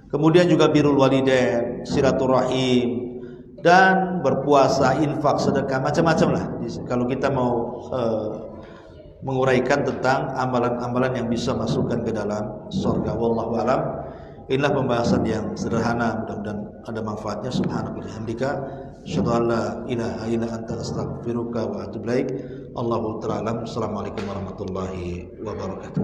Kemudian juga birrul walidain, silaturahim, dan berpuasa, infak, sedekah, macam-macam lah. Kalau kita mau menguraikan tentang amalan-amalan yang bisa masukkan ke dalam surga. Wallahu a'lam. Inilah pembahasan yang sederhana, mudah-mudahan ada manfaatnya. Subhanaka wa bihamdika, asyhadu an la ilaha illa anta, astaghfiruka wa atubu ilaik. Allahu ta'ala alam. Assalamualaikum warahmatullahi wabarakatuh.